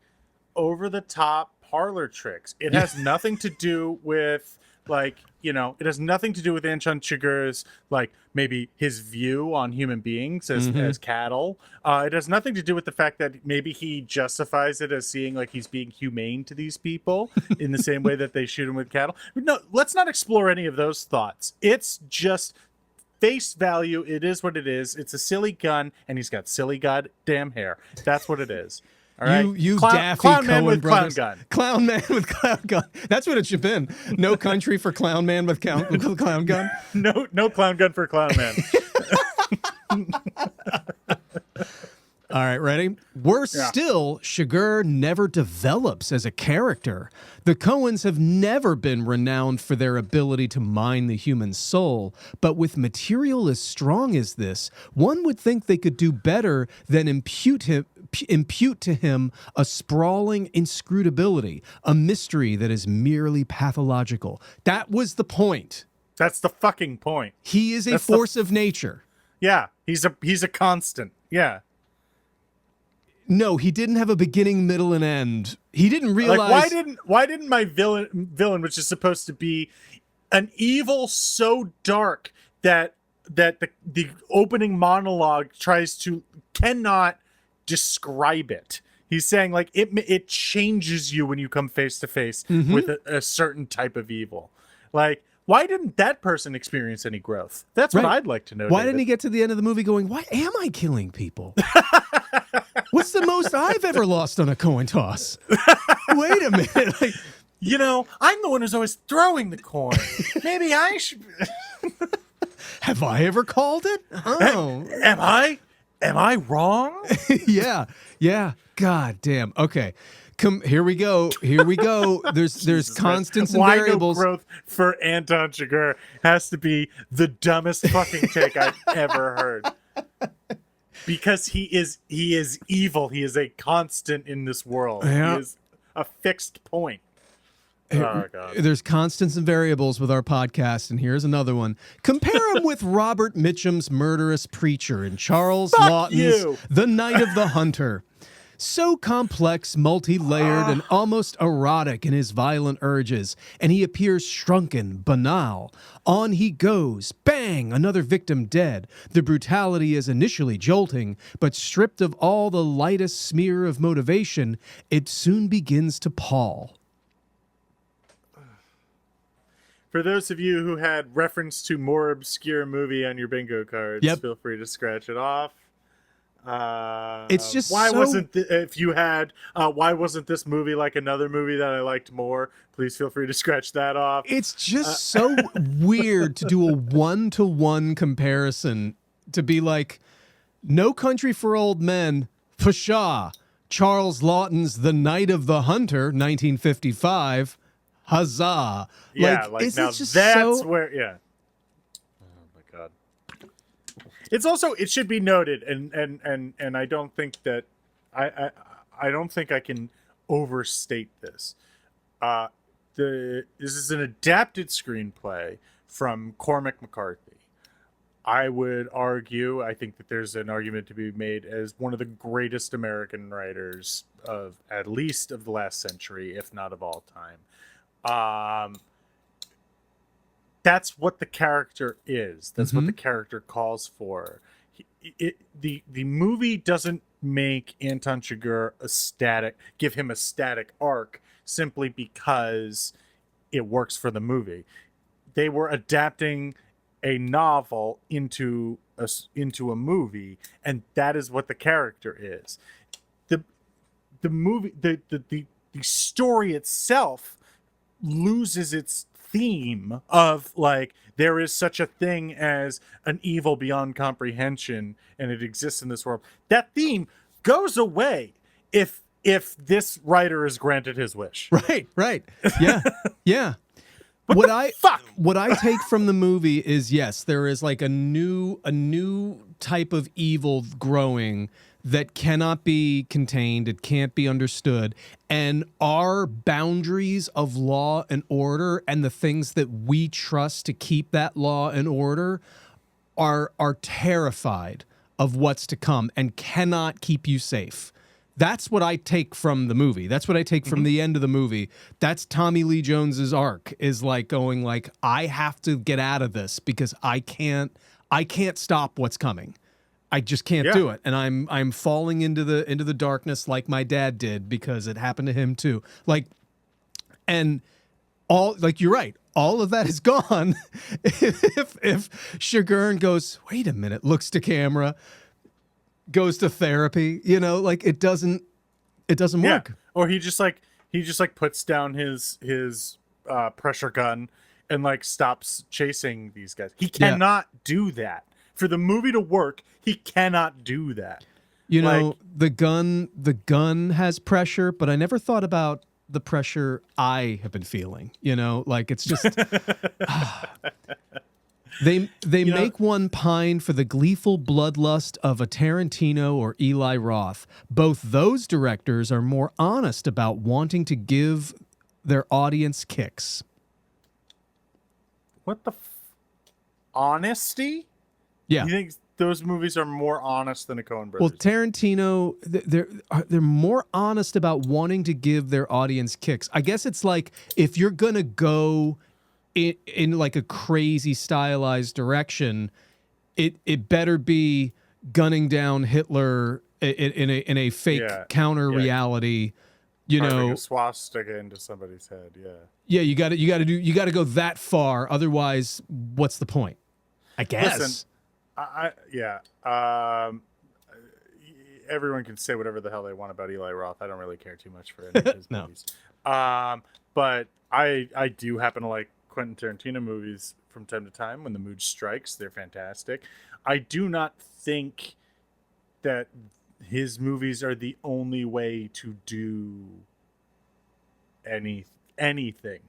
over the top parlor tricks. It has nothing to do with it has nothing to do with Anton Chigurh's like maybe his view on human beings as cattle. It has nothing to do with the fact that maybe he justifies it as seeing like he's being humane to these people in the same way that they shoot him with cattle. No, let's not explore any of those thoughts. It's just face value. It is what it is. It's a silly gun, and he's got silly goddamn hair. That's what it is. All right. You daffy clown man Coen with Brothers. clown gun. Clown man with clown gun. That's what it should have been. No Country for Clown Man with clown gun. No clown gun for clown man. All right, ready? Worse still, Chigurh never develops as a character. The Coens have never been renowned for their ability to mine the human soul, but with material as strong as this, one would think they could do better than impute impute to him a sprawling inscrutability, a mystery that is merely pathological. That was the point. That's the fucking point. He is a force of nature. Yeah, he's a constant. Yeah. No, he didn't have a beginning, middle, and end. He didn't realize. Like, why didn't my villain, which is supposed to be an evil so dark that the opening monologue cannot describe it. He's saying like it changes you when you come face to face with a certain type of evil. Like, why didn't that person experience any growth? That's what I'd like to know. Why didn't he get to the end of the movie going, why am I killing people? What's the most I've ever lost on a coin toss? Wait a minute. Like, you know, I'm the one who's always throwing the coin. Maybe I should. Have I ever called it? Oh. Am I wrong? Yeah. God damn. Okay. Here we go. There's constants and variables. Why no growth for Anton Chigurh has to be the dumbest fucking take I've ever heard. Because he is evil. He is a constant in this world. Yeah. He is a fixed point. Oh, God. There's constants and variables with our podcast, and here's another one. Compare him with Robert Mitchum's murderous preacher and Charles Lawton's The Night of the Hunter. So complex, multi-layered, and almost erotic in his violent urges, and he appears shrunken, banal. On he goes, bang, another victim dead. The brutality is initially jolting, but stripped of all the lightest smear of motivation, it soon begins to pall. For those of you who had reference to more obscure movie on your bingo cards, feel free to scratch it off. It's just why wasn't this movie like another movie that I liked more? Please feel free to scratch that off. It's just so weird to do a one-to-one comparison, to be like, No Country for Old Men, pshaw, Charles Lawton's The Night of the Hunter, 1955, huzzah. Yeah, like now that's where, yeah. Oh my God. It's also, it should be noted, and I don't think that I don't think I can overstate this. This is an adapted screenplay from Cormac McCarthy. I would argue, I think that there's an argument to be made as one of the greatest American writers of at least of the last century, if not of all time. That's what the character is. That's what the character calls for. The movie doesn't make Anton Chigurh give him a static arc simply because it works for the movie. They were adapting a novel into a movie, and that is what the character is. The movie, the story itself loses its theme of like, there is such a thing as an evil beyond comprehension and it exists in this world. That theme goes away if this writer is granted his wish. Right. Yeah. What I take from the movie is, yes, there is like a new type of evil growing that cannot be contained, it can't be understood, and our boundaries of law and order and the things that we trust to keep that law and order are terrified of what's to come and cannot keep you safe. That's what I take from the movie. That's what I take from the end of the movie. That's Tommy Lee Jones's arc, is like going like, I have to get out of this because I can't stop what's coming. I just can't do it, and I'm falling into the darkness like my dad did, because it happened to him too. Like, and all, like, you're right, all of that is gone if Chigurh goes, wait a minute, looks to camera, goes to therapy, you know, like it doesn't work. Or he just puts down his pressure gun and like stops chasing these guys. He cannot do that. For the movie to work, he cannot do that. You know, the gun has pressure, but I never thought about the pressure I have been feeling. You know, like it's just They make one pine for the gleeful bloodlust of a Tarantino or Eli Roth. Both those directors are more honest about wanting to give their audience kicks. What the honesty? Yeah. You think those movies are more honest than a Coen Brothers? Well, Tarantino, they're more honest about wanting to give their audience kicks. I guess it's like if you're gonna go in like a crazy stylized direction, it better be gunning down Hitler in a fake counter reality. You know, a swastika into somebody's head. Yeah. Yeah, you got to go that far. Otherwise, what's the point? I guess. Listen, everyone can say whatever the hell they want about Eli Roth. I don't really care too much for any of his movies. But I do happen to like Quentin Tarantino movies from time to time when the mood strikes. They're fantastic. I do not think that his movies are the only way to do anything.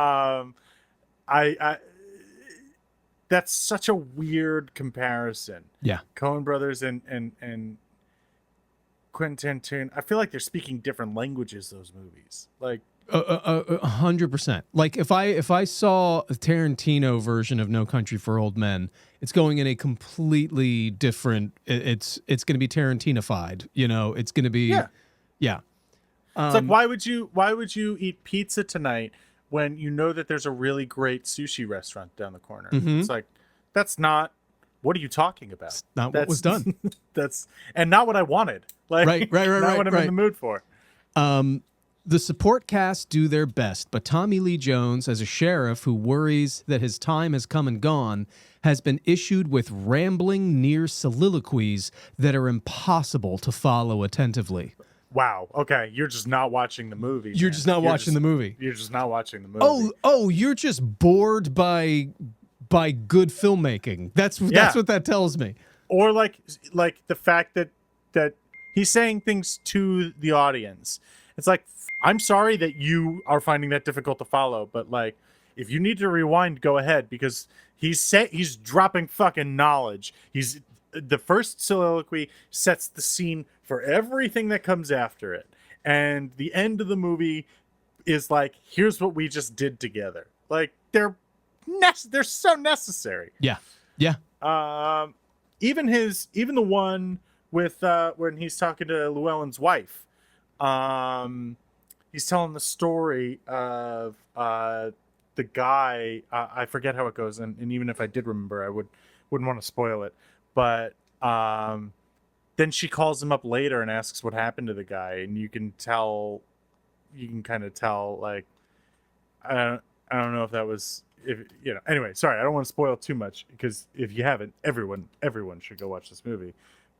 I that's such a weird comparison. Yeah. Coen Brothers and Quentin Tarantino, I feel like they're speaking different languages, those movies. Like 100%. Like if I saw a Tarantino version of No Country for Old Men, it's going in a completely different. It's going to be Tarantino-fied. You know, it's going to be yeah. It's like why would you eat pizza tonight when you know that there's a really great sushi restaurant down the corner? Mm-hmm. It's like that's not. What are you talking about? It's not what was done. That's and not what I wanted. Like right. Not what I'm in the mood for. The support cast do their best, but Tommy Lee Jones, as a sheriff who worries that his time has come and gone, has been issued with rambling near soliloquies that are impossible to follow attentively. Wow. Okay, you're just not watching the movie. You're just not watching the movie. You're just not watching the movie. Oh, you're just bored by good filmmaking. That's what that tells me. Or like the fact that he's saying things to the audience. It's like, I'm sorry that you are finding that difficult to follow, but like, if you need to rewind, go ahead, because he's dropping fucking knowledge. The first soliloquy sets the scene for everything that comes after it, and the end of the movie is like, here's what we just did together. Like they're so necessary. Yeah. Even the one with when he's talking to Llewellyn's wife. He's telling the story of the guy. I forget how it goes, and even if I did remember, I wouldn't want to spoil it. But then she calls him up later and asks what happened to the guy, and you can kind of tell. Like, I don't know if that was Anyway, sorry, I don't want to spoil too much, because if you haven't, everyone should go watch this movie.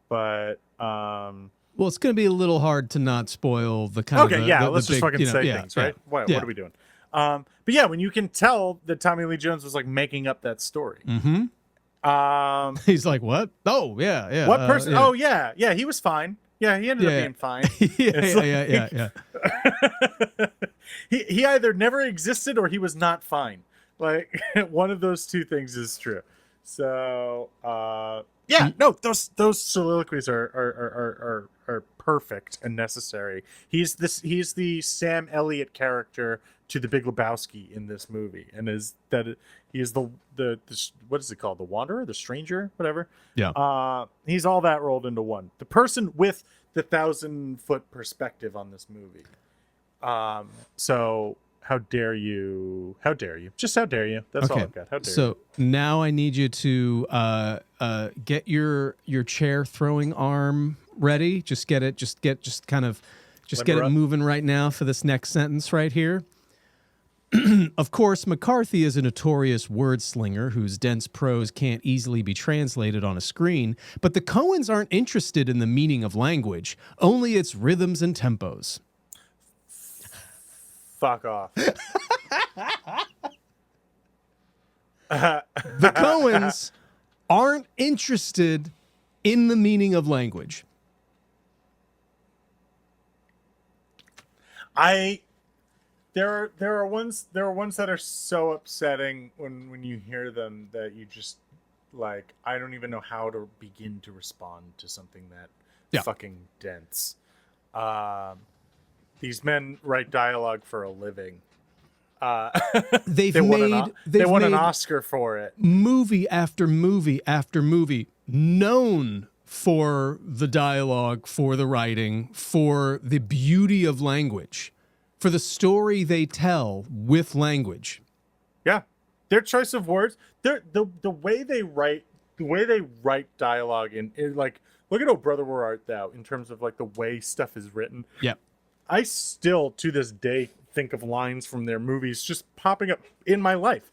But well, it's going to be a little hard to not spoil the kind of let's just fucking say things, right? What are we doing? But yeah, when you can tell that Tommy Lee Jones was like making up that story. Mm-hmm. He's like, what? Oh, yeah. What person? Oh, yeah, he was fine. Yeah, he ended up being fine. Yeah. He either never existed or he was not fine. Like one of those two things is true. So those soliloquies are perfect and necessary. He's the Sam Elliott character to the Big Lebowski in this movie, and he is the what is it called? The Wanderer, the Stranger, whatever. Yeah. He's all that rolled into one. The person with the 1,000-foot perspective on this movie. So how dare you? How dare you? Just how dare you? That's all I've got. How dare you? So now I need you to get your chair throwing arm ready. Just get it moving right now for this next sentence right here. Of course, McCarthy is a notorious wordslinger whose dense prose can't easily be translated on a screen, but the Coens aren't interested in the meaning of language, only its rhythms and tempos. Fuck off. The Coens aren't interested in the meaning of language. there are ones that are so upsetting when you hear them that you just like, I don't even know how to begin to respond to something that fucking dense. These men write dialogue for a living. They won an Oscar for it. Movie after movie after movie, known for the dialogue, for the writing, for the beauty of language, for the story they tell with language. Yeah, their choice of words, the way they write dialogue in like, look at "Oh Brother Where Art Thou" in terms of like the way stuff is written. Yep. I still to this day think of lines from their movies just popping up in my life.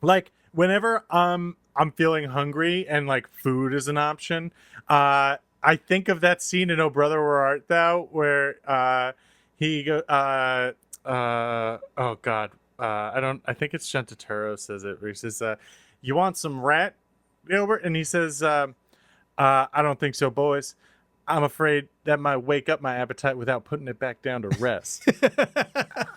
Like whenever I'm feeling hungry and like food is an option, I think of that scene in "Oh Brother Where Art Thou" where he go oh god, I think it's Gentaturo says it, where he says, "You want some rat, Gilbert?" And he says, "I don't think so, boys. I'm afraid that might wake up my appetite without putting it back down to rest."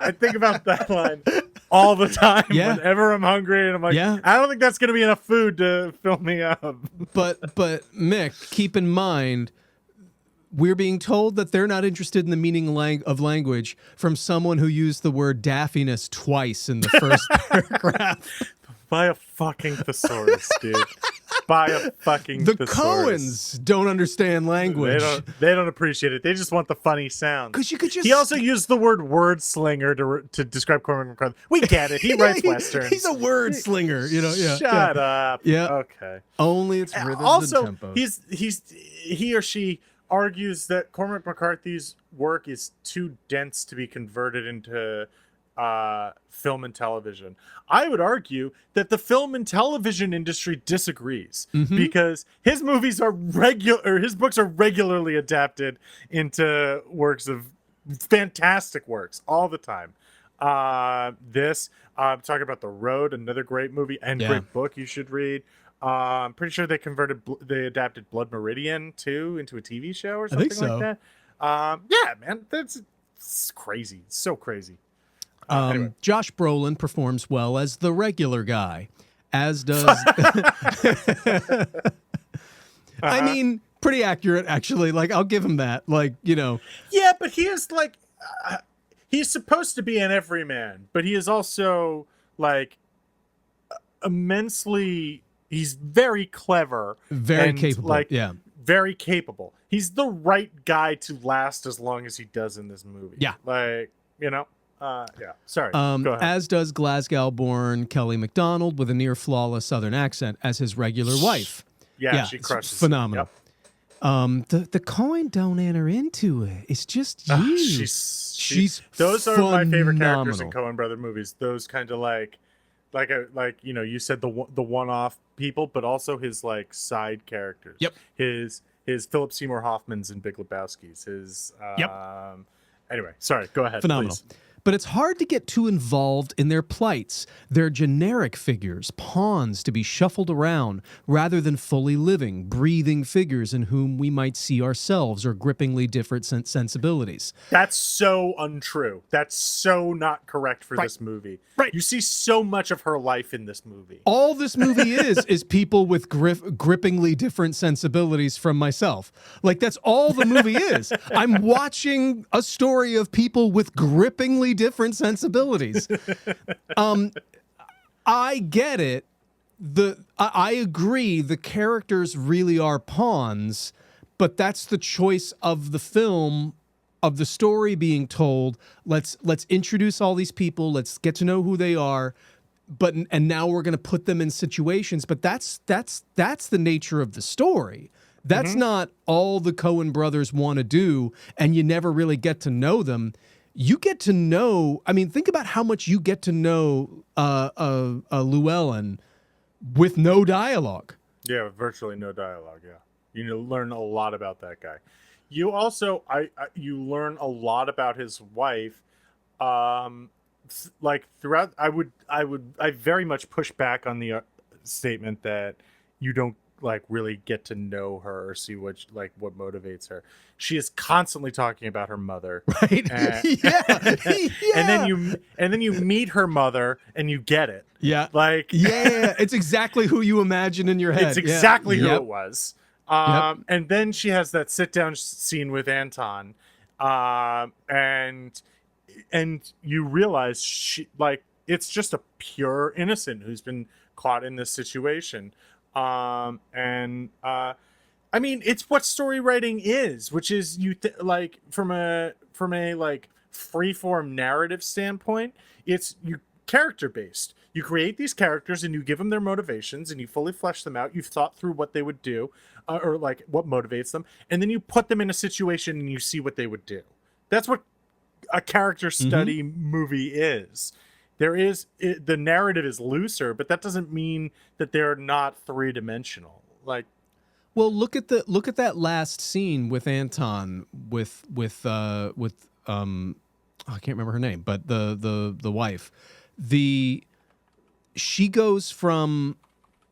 I think about that line all the time whenever I'm hungry, and I'm like, I don't think that's going to be enough food to fill me up. But Mick, keep in mind, we're being told that they're not interested in the meaning of language from someone who used the word daffiness twice in the first paragraph. Buy a fucking thesaurus, dude. Buy a fucking The thesaurus. Coens don't understand language. They don't appreciate it. They just want the funny sound. Because you could just. He also used the word word slinger to describe Cormac McCarthy. We get it. He writes westerns. He's a word slinger, you know. Yeah. Shut up. Yeah. Okay. Only it's rhythms also, and tempos. he or she argues that Cormac McCarthy's work is too dense to be converted into film and television. I would argue that the film and television industry disagrees, because his movies are his books are regularly adapted into works of fantastic works all the time. I'm talking about The Road, another great movie and great book you should read. I'm pretty sure they adapted Blood Meridian too into a TV show or something like that. Yeah, man, it's crazy. It's so crazy. Anyway. Josh Brolin performs well as the regular guy, as does. I mean, pretty accurate, actually. Like, I'll give him that. Like, you know. Yeah, but he is like, he's supposed to be an everyman, but he is also like immensely. He's very clever, very capable. Like, very capable. He's the right guy to last as long as he does in this movie. Yeah, like, you know. Sorry. Go ahead. As does Glasgow-born Kelly MacDonald with a near flawless Southern accent as his regular wife. Yeah, she crushes. Phenomenal. Yep. The Cohen don't enter into it. It's just you. She's those are my favorite characters in Cohen Brother movies. Those kind of like you know, you said the one-off people, but also his like side characters. Yep. His Philip Seymour Hoffman's in Big Lebowski's. His Anyway, sorry. Go ahead. Phenomenal. Please. But it's hard to get too involved in their plights. They're generic figures, pawns to be shuffled around, rather than fully living, breathing figures in whom we might see ourselves or grippingly different sensibilities. That's so untrue. That's so not correct for this movie. Right. You see so much of her life in this movie. All this movie is people with grippingly different sensibilities from myself. Like, that's all the movie is. I'm watching a story of people with grippingly different sensibilities. I get it. I agree. The characters really are pawns, but that's the choice of the film, of the story being told. Let's introduce all these people. Let's get to know who they are. And now we're going to put them in situations. But that's the nature of the story. That's not all the Coen brothers want to do, and you never really get to know them. You get to know, I mean, think about how much you get to know Llewellyn with no dialogue. Yeah, virtually no dialogue, yeah. You learn a lot about that guy. You also, you learn a lot about his wife. Like throughout, I very much push back on the statement that you don't like really get to know her or see what motivates her. She is constantly talking about her mother, right? Yeah. and then you meet her mother and you get it. Yeah, like it's exactly who you imagine in your head. It's exactly who Yep. it was. Yep. And then she has that sit down scene with Anton, and you realize she like it's just a pure innocent who's been caught in this situation. I mean, it's what story writing is, which is like from a like freeform narrative standpoint, it's you character based. You create these characters and you give them their motivations and you fully flesh them out. You've thought through what they would do, or like what motivates them, and then you put them in a situation and you see what they would do. That's what a character study movie is. The narrative is looser, but that doesn't mean that they're not three-dimensional. Like, well, look at that last scene with Anton with I can't remember her name, but the wife. She goes from,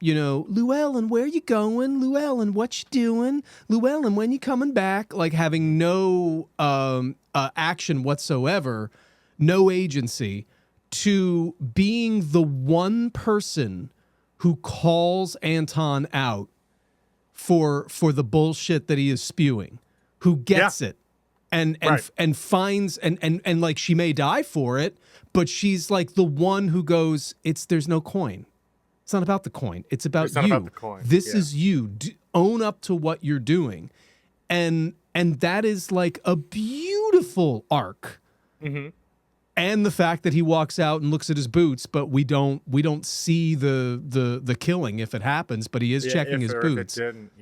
Llewellyn, where you going? Llewellyn, what you doing? Llewellyn, when you coming back? Like having no action whatsoever, no agency, to being the one person who calls Anton out for the bullshit that he is spewing, who gets it and finds and like she may die for it, but she's like the one who goes, there's no coin. It's not about the coin. It's about you. About the coin. This is you. Own up to what you're doing. And that is like a beautiful arc. Mm-hmm. And the fact that he walks out and looks at his boots, but we don't see the killing if it happens, but he is checking his boots. If it didn't,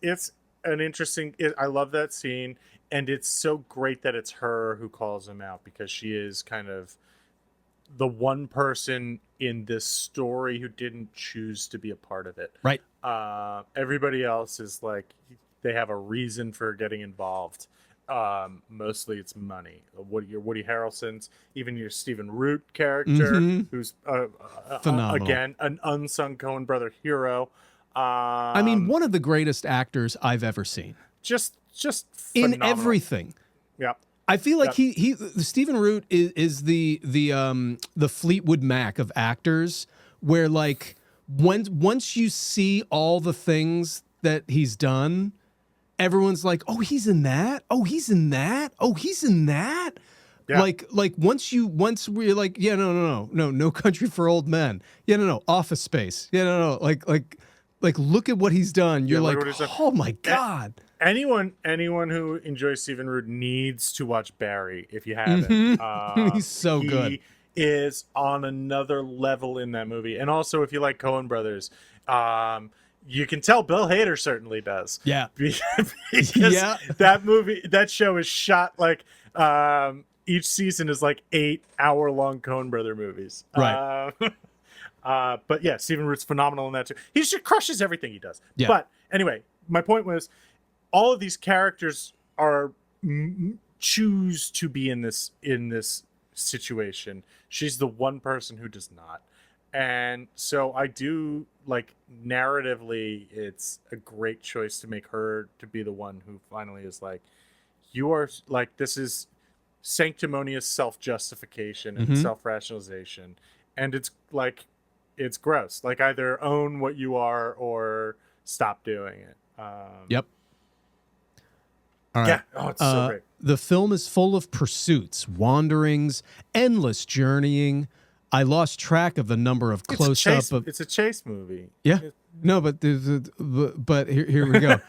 it's an interesting. I love that scene, and it's so great that it's her who calls him out, because she is kind of the one person in this story who didn't choose to be a part of it. Right. Everybody else is like they have a reason for getting involved. Mostly it's money. Your Woody Harrelson's, even your Stephen Root character, who's phenomenal. Again, an unsung Coen brother hero. I mean, one of the greatest actors I've ever seen. Just in phenomenal. Everything. Yeah. I feel like Stephen Root is the Fleetwood Mac of actors, where like once you see all the things that he's done, everyone's like, oh, he's in that. Oh, he's in that. Oh, he's in that. Yeah. Like once we're like, yeah, no Country for Old Men. Yeah, no, Office Space. Yeah, no, like look at what he's done. You're like, oh my God. Anyone who enjoys Stephen Root needs to watch Barry if you haven't. He's so good. He is on another level in that movie. And also, if you like Coen Brothers, you can tell Bill Hader certainly does. Yeah. Because that show is shot like each season is like 8-hour-long Coen Brother movies. Right. But yeah, Stephen Root's phenomenal in that too. He just crushes everything he does. Yeah. But anyway, my point was, all of these characters are choose to be in this situation. She's the one person who does not. And so I do like narratively, it's a great choice to make her to be the one who finally is like, you are like, this is sanctimonious self-justification and self-rationalization. And it's like, it's gross. Like, either own what you are or stop doing it. Yep. All right. Yeah. Oh, it's so great. The film is full of pursuits, wanderings, endless journeying. I lost track of the number of close-up of. It's a chase movie. Yeah. No, but here we go.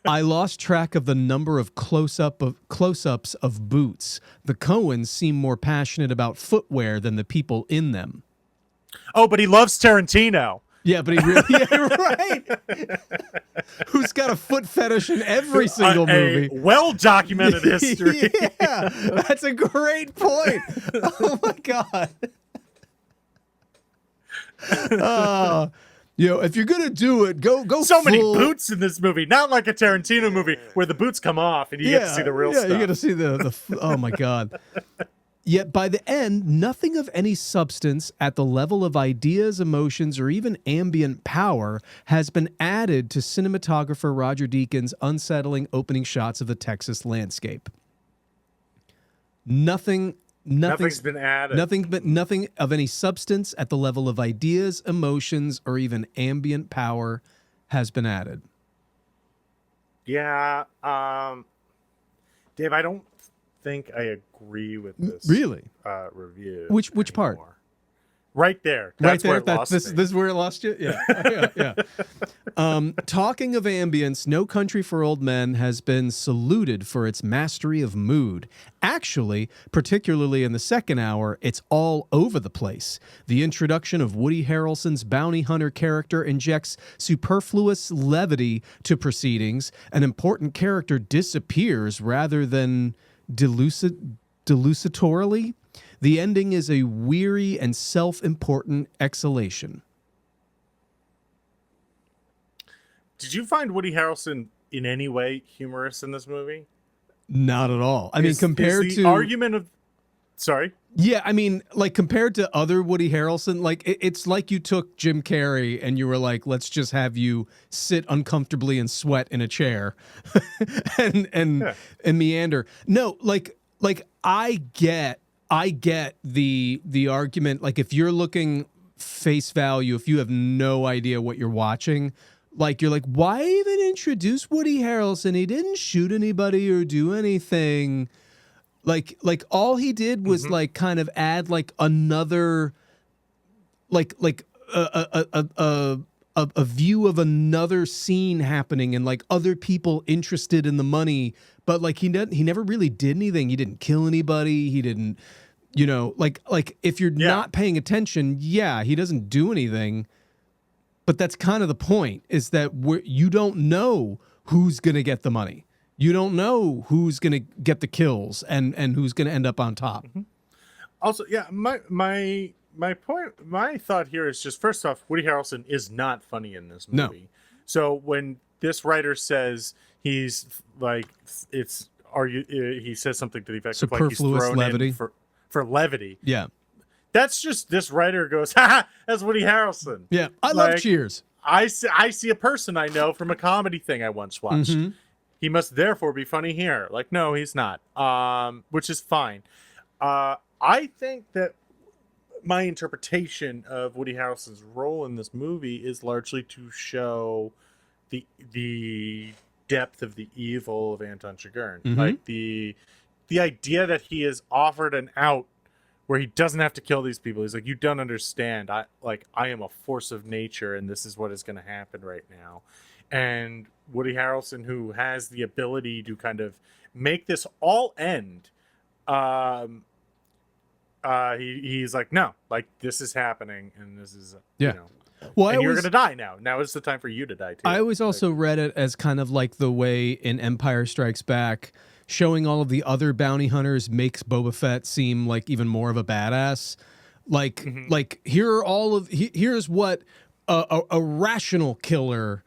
I lost track of the number of close-ups of boots. The Coens seem more passionate about footwear than the people in them. Oh, but he loves Tarantino. Yeah, but he really, right. Who's got a foot fetish in every single movie? A well-documented history. Yeah, that's a great point. Oh my God. If you're gonna do it, go. So many boots in this movie, not like a Tarantino movie where the boots come off and you get to see the real stuff. You get to see the. Oh my God. Yet by the end, nothing of any substance at the level of ideas, emotions, or even ambient power has been added to cinematographer Roger Deakins' unsettling opening shots of the Texas landscape. Nothing's been added. Nothing of any substance at the level of ideas, emotions, or even ambient power has been added. Yeah, Dave, I don't think I agree with this. Really? Review. Which part? Right there. Right That's there. where it lost This me. is where it lost you. Yeah, yeah. Talking of ambience, No Country for Old Men has been saluted for its mastery of mood. Actually, particularly in the second hour, it's all over the place. The introduction of Woody Harrelson's bounty hunter character injects superfluous levity to proceedings. An important character disappears rather than delucidatorily. The ending is a weary and self-important exhalation. Did you find Woody Harrelson in any way humorous in this movie? Not at all. I mean, compared is the to argument of, sorry. Yeah, I mean, like compared to other Woody Harrelson, like it's like you took Jim Carrey and you were like, let's just have you sit uncomfortably and sweat in a chair and meander. No, like I get the argument. Like if you're looking face value, if you have no idea what you're watching, like you're like, why even introduce Woody Harrelson? He didn't shoot anybody or do anything. Like all he did was like kind of add like another, like a view of another scene happening and like other people interested in the money, but like he never really did anything. He didn't kill anybody. He didn't, you know, like if you're not paying attention, he doesn't do anything. But that's kind of the point, is that you don't know who's going to get the money. You don't know who's going to get the kills and who's going to end up on top. Also, my thought here is just, first off, Woody Harrelson is not funny in this movie. No. So when this writer says he's like, he says something to the effect of like he's Superfluous thrown levity. in for levity. Yeah. That's just, this writer goes, ha, that's Woody Harrelson. Yeah. I love Cheers. I see a person I know from a comedy thing I once watched. He must therefore be funny here. Like, no, he's not. Which is fine. I think that my interpretation of Woody Harrelson's role in this movie is largely to show the depth of the evil of Anton Chigurh. Like the idea that he is offered an out where he doesn't have to kill these people. He's like, you don't understand. I am a force of nature, and this is what is going to happen right now. And Woody Harrelson, who has the ability to kind of make this all end, he's like, no, like this is happening, and this is you know, well, and you're going to die now. Now is the time for you to die too. I always also read it as kind of like the way in Empire Strikes Back, showing all of the other bounty hunters makes Boba Fett seem like even more of a badass. Like, like here's what a rational killer,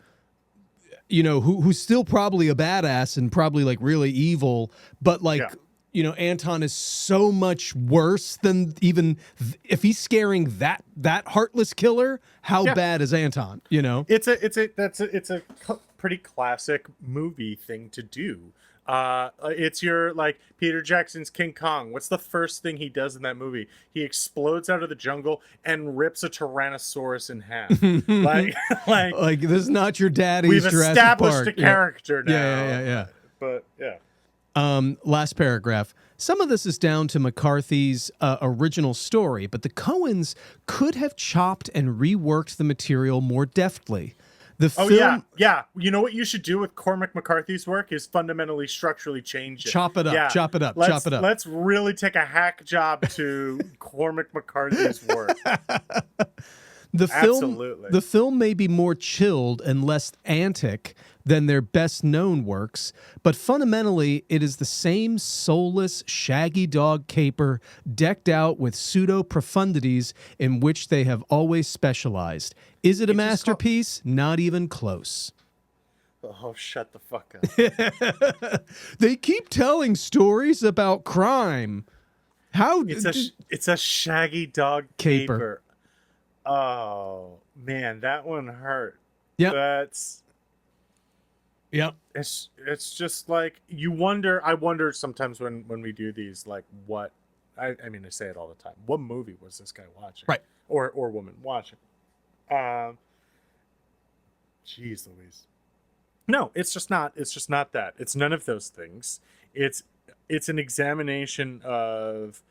you know, who's still probably a badass and probably like really evil, but like, you know, Anton is so much worse than even if he's scaring that heartless killer. How bad is Anton? You know, it's a pretty classic movie thing to do. It's your, like, Peter Jackson's King Kong. What's the first thing he does in that movie? He explodes out of the jungle and rips a Tyrannosaurus in half. like this is not your daddy's we've Jurassic established Park. a character now. Yeah. But yeah. Last paragraph. Some of this is down to McCarthy's original story, but the Coens could have chopped and reworked the material more deftly. The film, yeah. You know what you should do with Cormac McCarthy's work is fundamentally structurally change it. Chop it up. Let's really take a hack job to Cormac McCarthy's work. The film may be more chilled and less antic than their best-known works, but fundamentally it is the same soulless, shaggy dog caper decked out with pseudo-profundities in which they have always specialized. Is it a masterpiece? Not even close. Oh, shut the fuck up. They keep telling stories about crime. How it's a shaggy dog caper. Oh man, that one hurt. Yeah. That's Yep. it's just like you wonder. I wonder sometimes when we do these, like, what I mean, I say it all the time. What movie was this guy watching? Right. Or woman watching? Jeez Louise. No, it's just not. It's just not that. It's none of those things. It's an examination of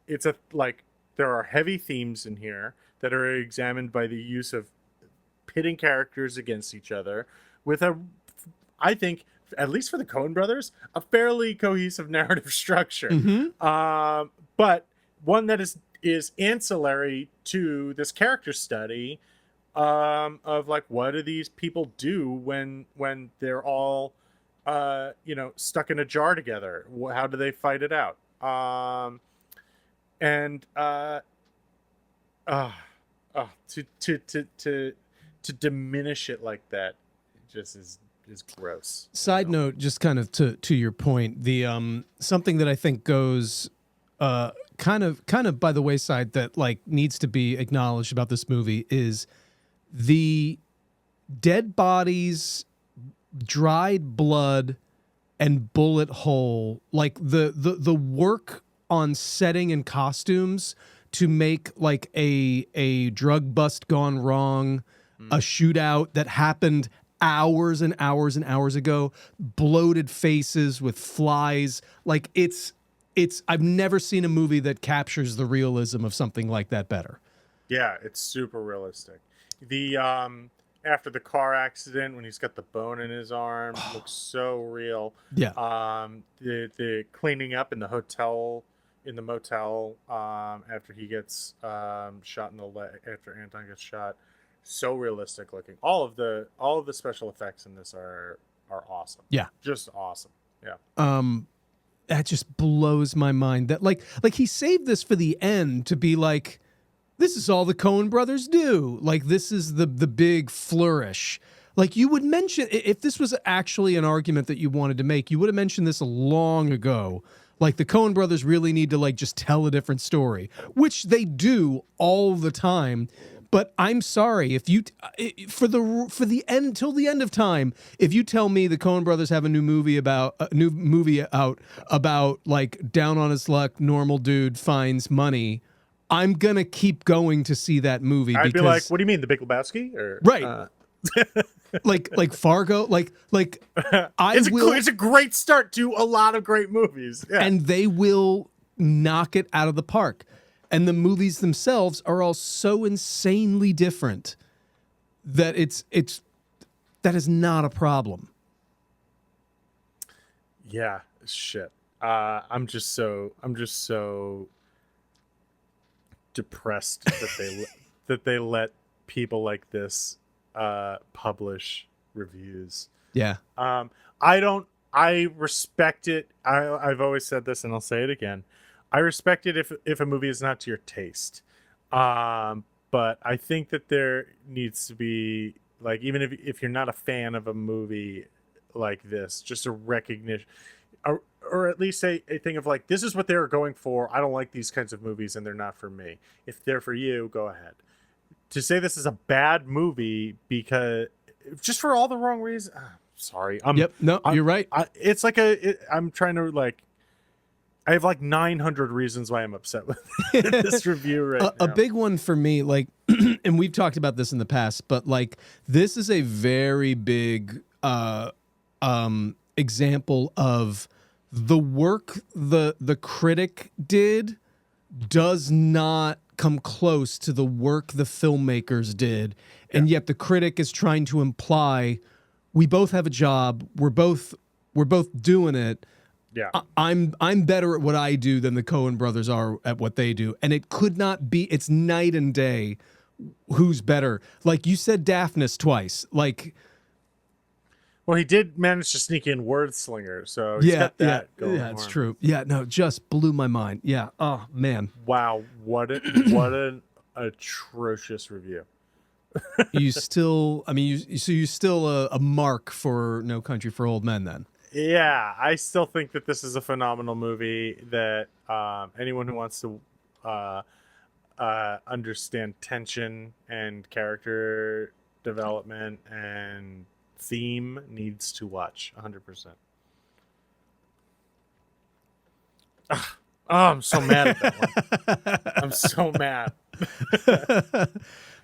it's a, like, there are heavy themes in here that are examined by the use of pitting characters against each other with a, I think, at least for the Coen brothers, a fairly cohesive narrative structure. Mm-hmm. But one that is ancillary to this character study of, like, what do these people do when they're all stuck in a jar together? How do they fight it out? To diminish it like that just is gross. Side note, just kind of to your point, the something that I think goes kind of by the wayside that, like, needs to be acknowledged about this movie is the dead bodies, dried blood, and bullet hole, like the work on setting and costumes to make, like, a drug bust gone wrong, a shootout that happened hours and hours and hours ago, bloated faces with flies. Like, it's I've never seen a movie that captures the realism of something like that better. Yeah, it's super realistic. The after the car accident, when he's got the bone in his arm, looks so real. Yeah. The cleaning up in the motel after he gets shot in the leg, after Anton gets shot, so realistic looking. All of the special effects in this are awesome. Yeah. Just awesome. Yeah. That just blows my mind. That like he saved this for the end to be like, this is all the Coen brothers do. Like, this is the big flourish. Like, you would mention, if this was actually an argument that you wanted to make, you would have mentioned this long ago. Like, the Coen brothers really need to, like, just tell a different story, which they do all the time. But I'm sorry, if you for the end till the end of time, if you tell me the Coen brothers have a new movie out about, like, down on his luck, normal dude finds money, I'm gonna keep going to see that movie. I'd be like, what do you mean, The Big Lebowski? Or, right. like Fargo, like it's a great start to a lot of great movies. Yeah. And they will knock it out of the park. And the movies themselves are all so insanely different that that is not a problem. Yeah, shit. I'm just so depressed that they let people like this publish reviews. Yeah. I respect it. I've always said this, and I'll say it again. I respect it if a movie is not to your taste. But I think that there needs to be, like, even if you're not a fan of a movie like this, just a recognition, or at least a thing of, like, this is what they're going for. I don't like these kinds of movies, and they're not for me. If they're for you, go ahead. To say this is a bad movie because just for all the wrong reasons. Sorry. You're right. It's like I'm trying to, like, I have like 900 reasons why I'm upset with this review right now. A big one for me, like, and we've talked about this in the past, but, like, this is a very big example of the work the critic did does not come close to the work the filmmakers did. Yeah. And yet the critic is trying to imply we both have a job, we're both doing it. Yeah, I'm better at what I do than the Coen brothers are at what they do, and it could not be. It's night and day. Who's better? Like you said, Daphnis twice. Like, well, he did manage to sneak in Word Slinger, so he's got that going. Yeah, it's true. Yeah, no, just blew my mind. Yeah. Oh man. Wow, what an atrocious review. You still, I mean, you still a mark for No Country for Old Men then. Yeah, I still think that this is a phenomenal movie that Anyone who wants to understand tension and character development and theme needs to watch 100%. Oh, I'm so mad at that one. I'm so mad.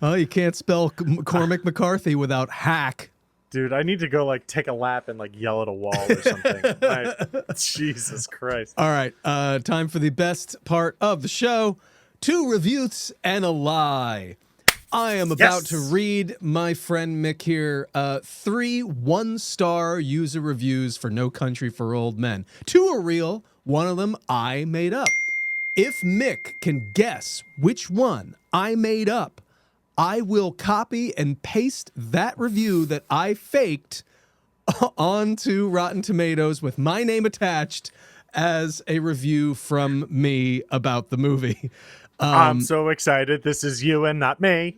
Well, you can't spell Cormac McCarthy without hack. Dude, I need to go like take a lap and like yell at a wall or something. Jesus Christ. All right, time for the best part of the show. 2 reviews and a lie. I am about to read my friend Mick here 3 one-star user reviews for No Country for Old Men. 2 are real. One of them I made up. If Mick can guess which one I made up, I will copy and paste that review that I faked onto Rotten Tomatoes with my name attached as a review from me about the movie. I'm so excited. This is you and not me.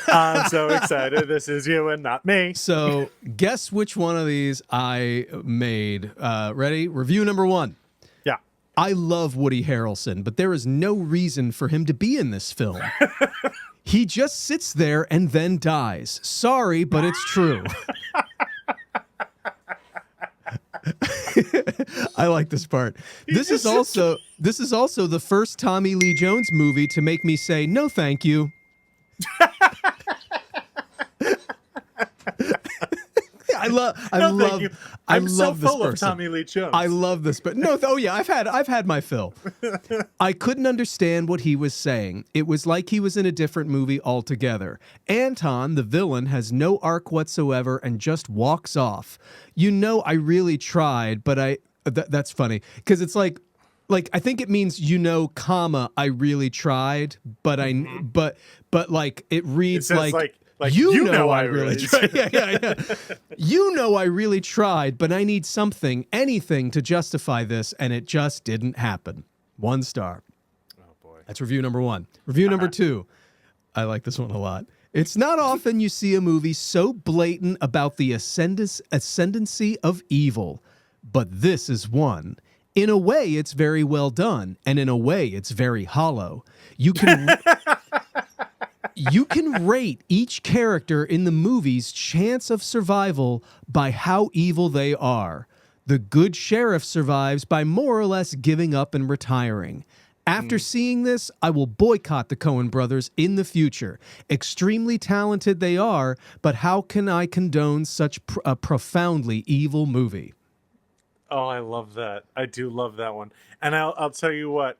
I'm so excited. This is you and not me. So guess which one of these I made. Ready? Review number 1. Yeah. I love Woody Harrelson, but there is no reason for him to be in this film. He just sits there and then dies. Sorry, but it's true. I like this part. This is also the first Tommy Lee Jones movie to make me say no thank you. I love this full of person. Tommy Lee Jones. I love this, but no, I've had my fill. I couldn't understand what he was saying. It was like he was in a different movie altogether. Anton, the villain, has no arc whatsoever and just walks off. I really tried, but that's funny because it's like I think it means comma I really tried, but but like it reads like you know I really tried. Yeah. I really tried, but I need anything to justify this, and it just didn't happen. 1 star. Oh boy. That's review number 1. Review number 2. I like this one a lot. It's not often you see a movie so blatant about the ascendancy of evil, but this is one. In a way, it's very well done, and in a way, it's very hollow. You can rate each character in the movie's chance of survival by how evil they are. The good sheriff survives by more or less giving up and retiring. After seeing this, I will boycott the Cohen brothers in the future. Extremely talented they are, but how can I condone such a profoundly evil movie? Oh, I love that. I do love that one. And I'll tell you what.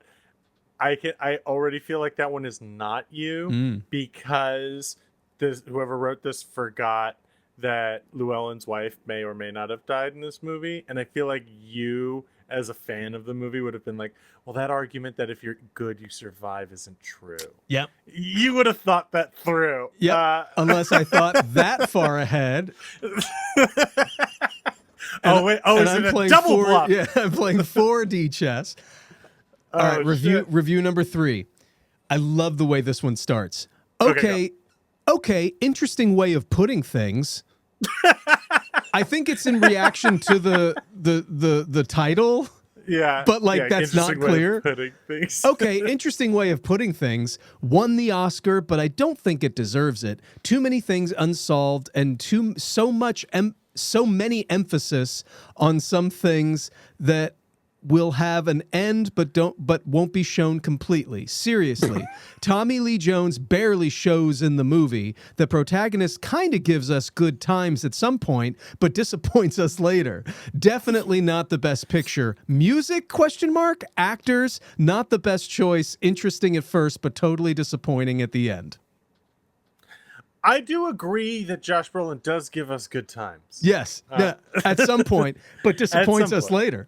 I already feel like that one is not you because whoever wrote this forgot that Llewellyn's wife may or may not have died in this movie, and I feel like you, as a fan of the movie, would have been like, well, that argument that if you're good you survive isn't true. Yep. You would have thought that through. Yep. Unless I thought that far ahead. Oh wait! Oh, is it a double bluff? Yeah, I'm playing 4D chess. All right, review number 3. I love the way this one starts. Okay, interesting way of putting things. I think it's in reaction to the title. Yeah, but that's not clear. Okay, interesting way of putting things. Won the Oscar, but I don't think it deserves it. Too many things unsolved, and so many emphasis on some things that will have an end but won't be shown completely. Seriously, Tommy Lee Jones barely shows in the movie. The protagonist kind of gives us good times at some point but disappoints us later. Definitely not the best picture. Music ? Actors not the best choice. Interesting at first but totally disappointing at the end. I do agree that Josh Brolin does give us good times. Yes, at some point, but disappoints us later.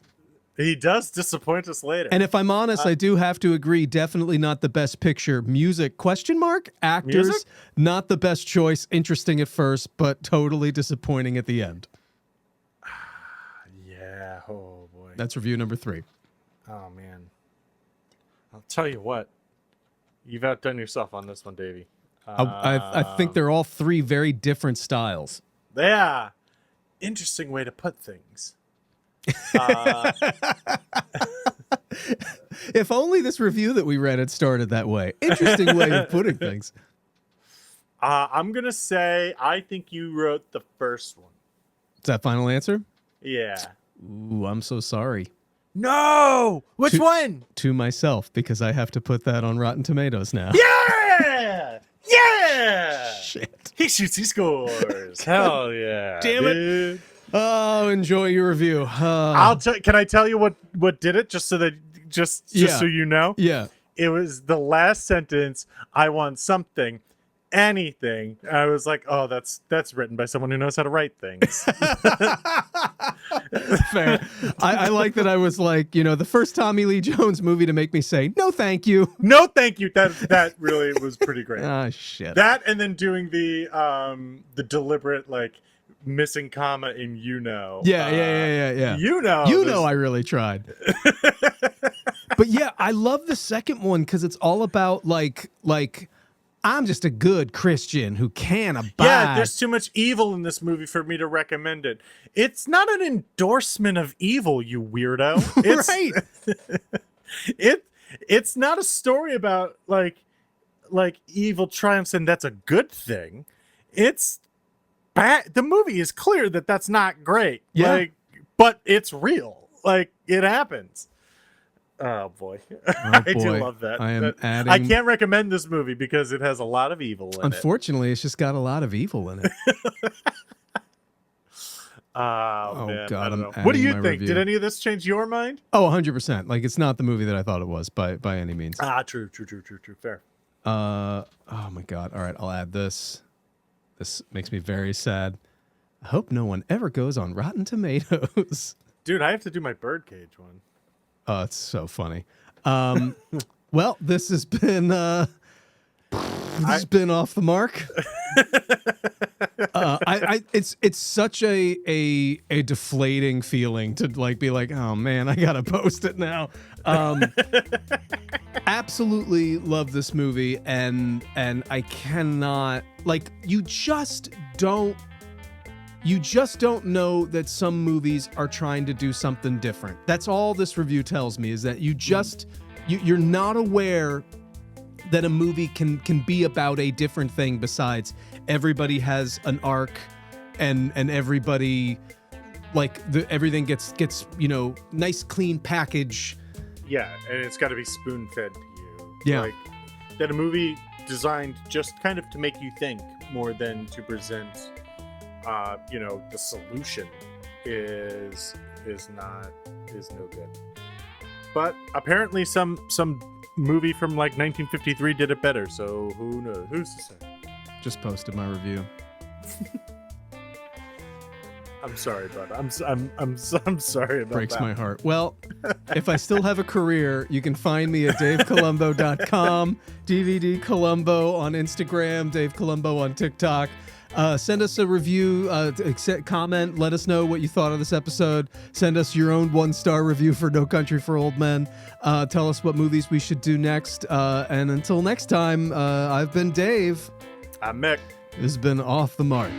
He does disappoint us later. And if I'm honest, I do have to agree, definitely not the best picture. Music ? Actors, Music? Not the best choice. Interesting at first, but totally disappointing at the end. Yeah, oh boy. That's review number 3. Oh man. I'll tell you what. You've outdone yourself on this one, Davey. I think they're all 3 very different styles. Yeah. Interesting way to put things. If only this review that we read had started that way. Interesting way of putting things. I'm gonna say I think you wrote the first one. Is that final answer? Yeah. Ooh, I'm so sorry. No! Which one? To myself, because I have to put that on Rotten Tomatoes now. Yeah! Yeah! Shit. He shoots, he scores. Hell yeah. Damn it. Dude. Oh, enjoy your review. Can I tell you what did it? Just so that so you know? Yeah. It was the last sentence. I want something, anything. I was like, oh, that's written by someone who knows how to write things. Fair. I like that. I was like, the first Tommy Lee Jones movie to make me say, no, thank you. No, thank you. That really was pretty great. Ah, shit. That and then doing the deliberate missing comma in Yeah. I really tried. But yeah, I love the second one because it's all about like I'm just a good Christian who can't abide. Yeah, there's too much evil in this movie for me to recommend it. It's not an endorsement of evil, you weirdo. It's, right. It's not a story about like evil triumphs and that's a good thing. It's bad. The movie is clear that that's not great. Yeah. But it's real. It happens. Oh boy. I do love that. I can't recommend this movie because it has a lot of evil in it. Unfortunately, it's just got a lot of evil in it. Oh man, God, I don't know. What do you think? Review. Did any of this change your mind? Oh, 100%. It's not the movie that I thought it was by any means. True. Fair. Oh my God. All right, I'll add this. This makes me very sad. I hope no one ever goes on Rotten Tomatoes. Dude, I have to do my birdcage one. Oh, it's so funny. Well, this has been been off the mark. It's such a deflating feeling to be like, oh man, I gotta post it now. Absolutely love this movie, and I cannot you just don't know that some movies are trying to do something different. That's all this review tells me, is that you're not aware that a movie can be about a different thing besides everybody has an arc and everybody everything gets nice clean package. Yeah, and it's got to be spoon fed to you. Yeah. That a movie designed just kind of to make you think more than to present the solution is no good. But apparently some movie from 1953 did it better, so who knows? Who's to say? Just posted my review. I'm sorry, bud. I'm sorry about Breaks that. my heart. Well, if I still have a career, you can find me at davecolumbo.com, DVD Columbo on Instagram, Dave Columbo on TikTok. Send us a review, comment, let us know what you thought of this episode. Send us your own 1-star review for No Country for Old Men. Tell us what movies we should do next. And until next time, I've been Dave. I'm Mick. This has been Off the Mark.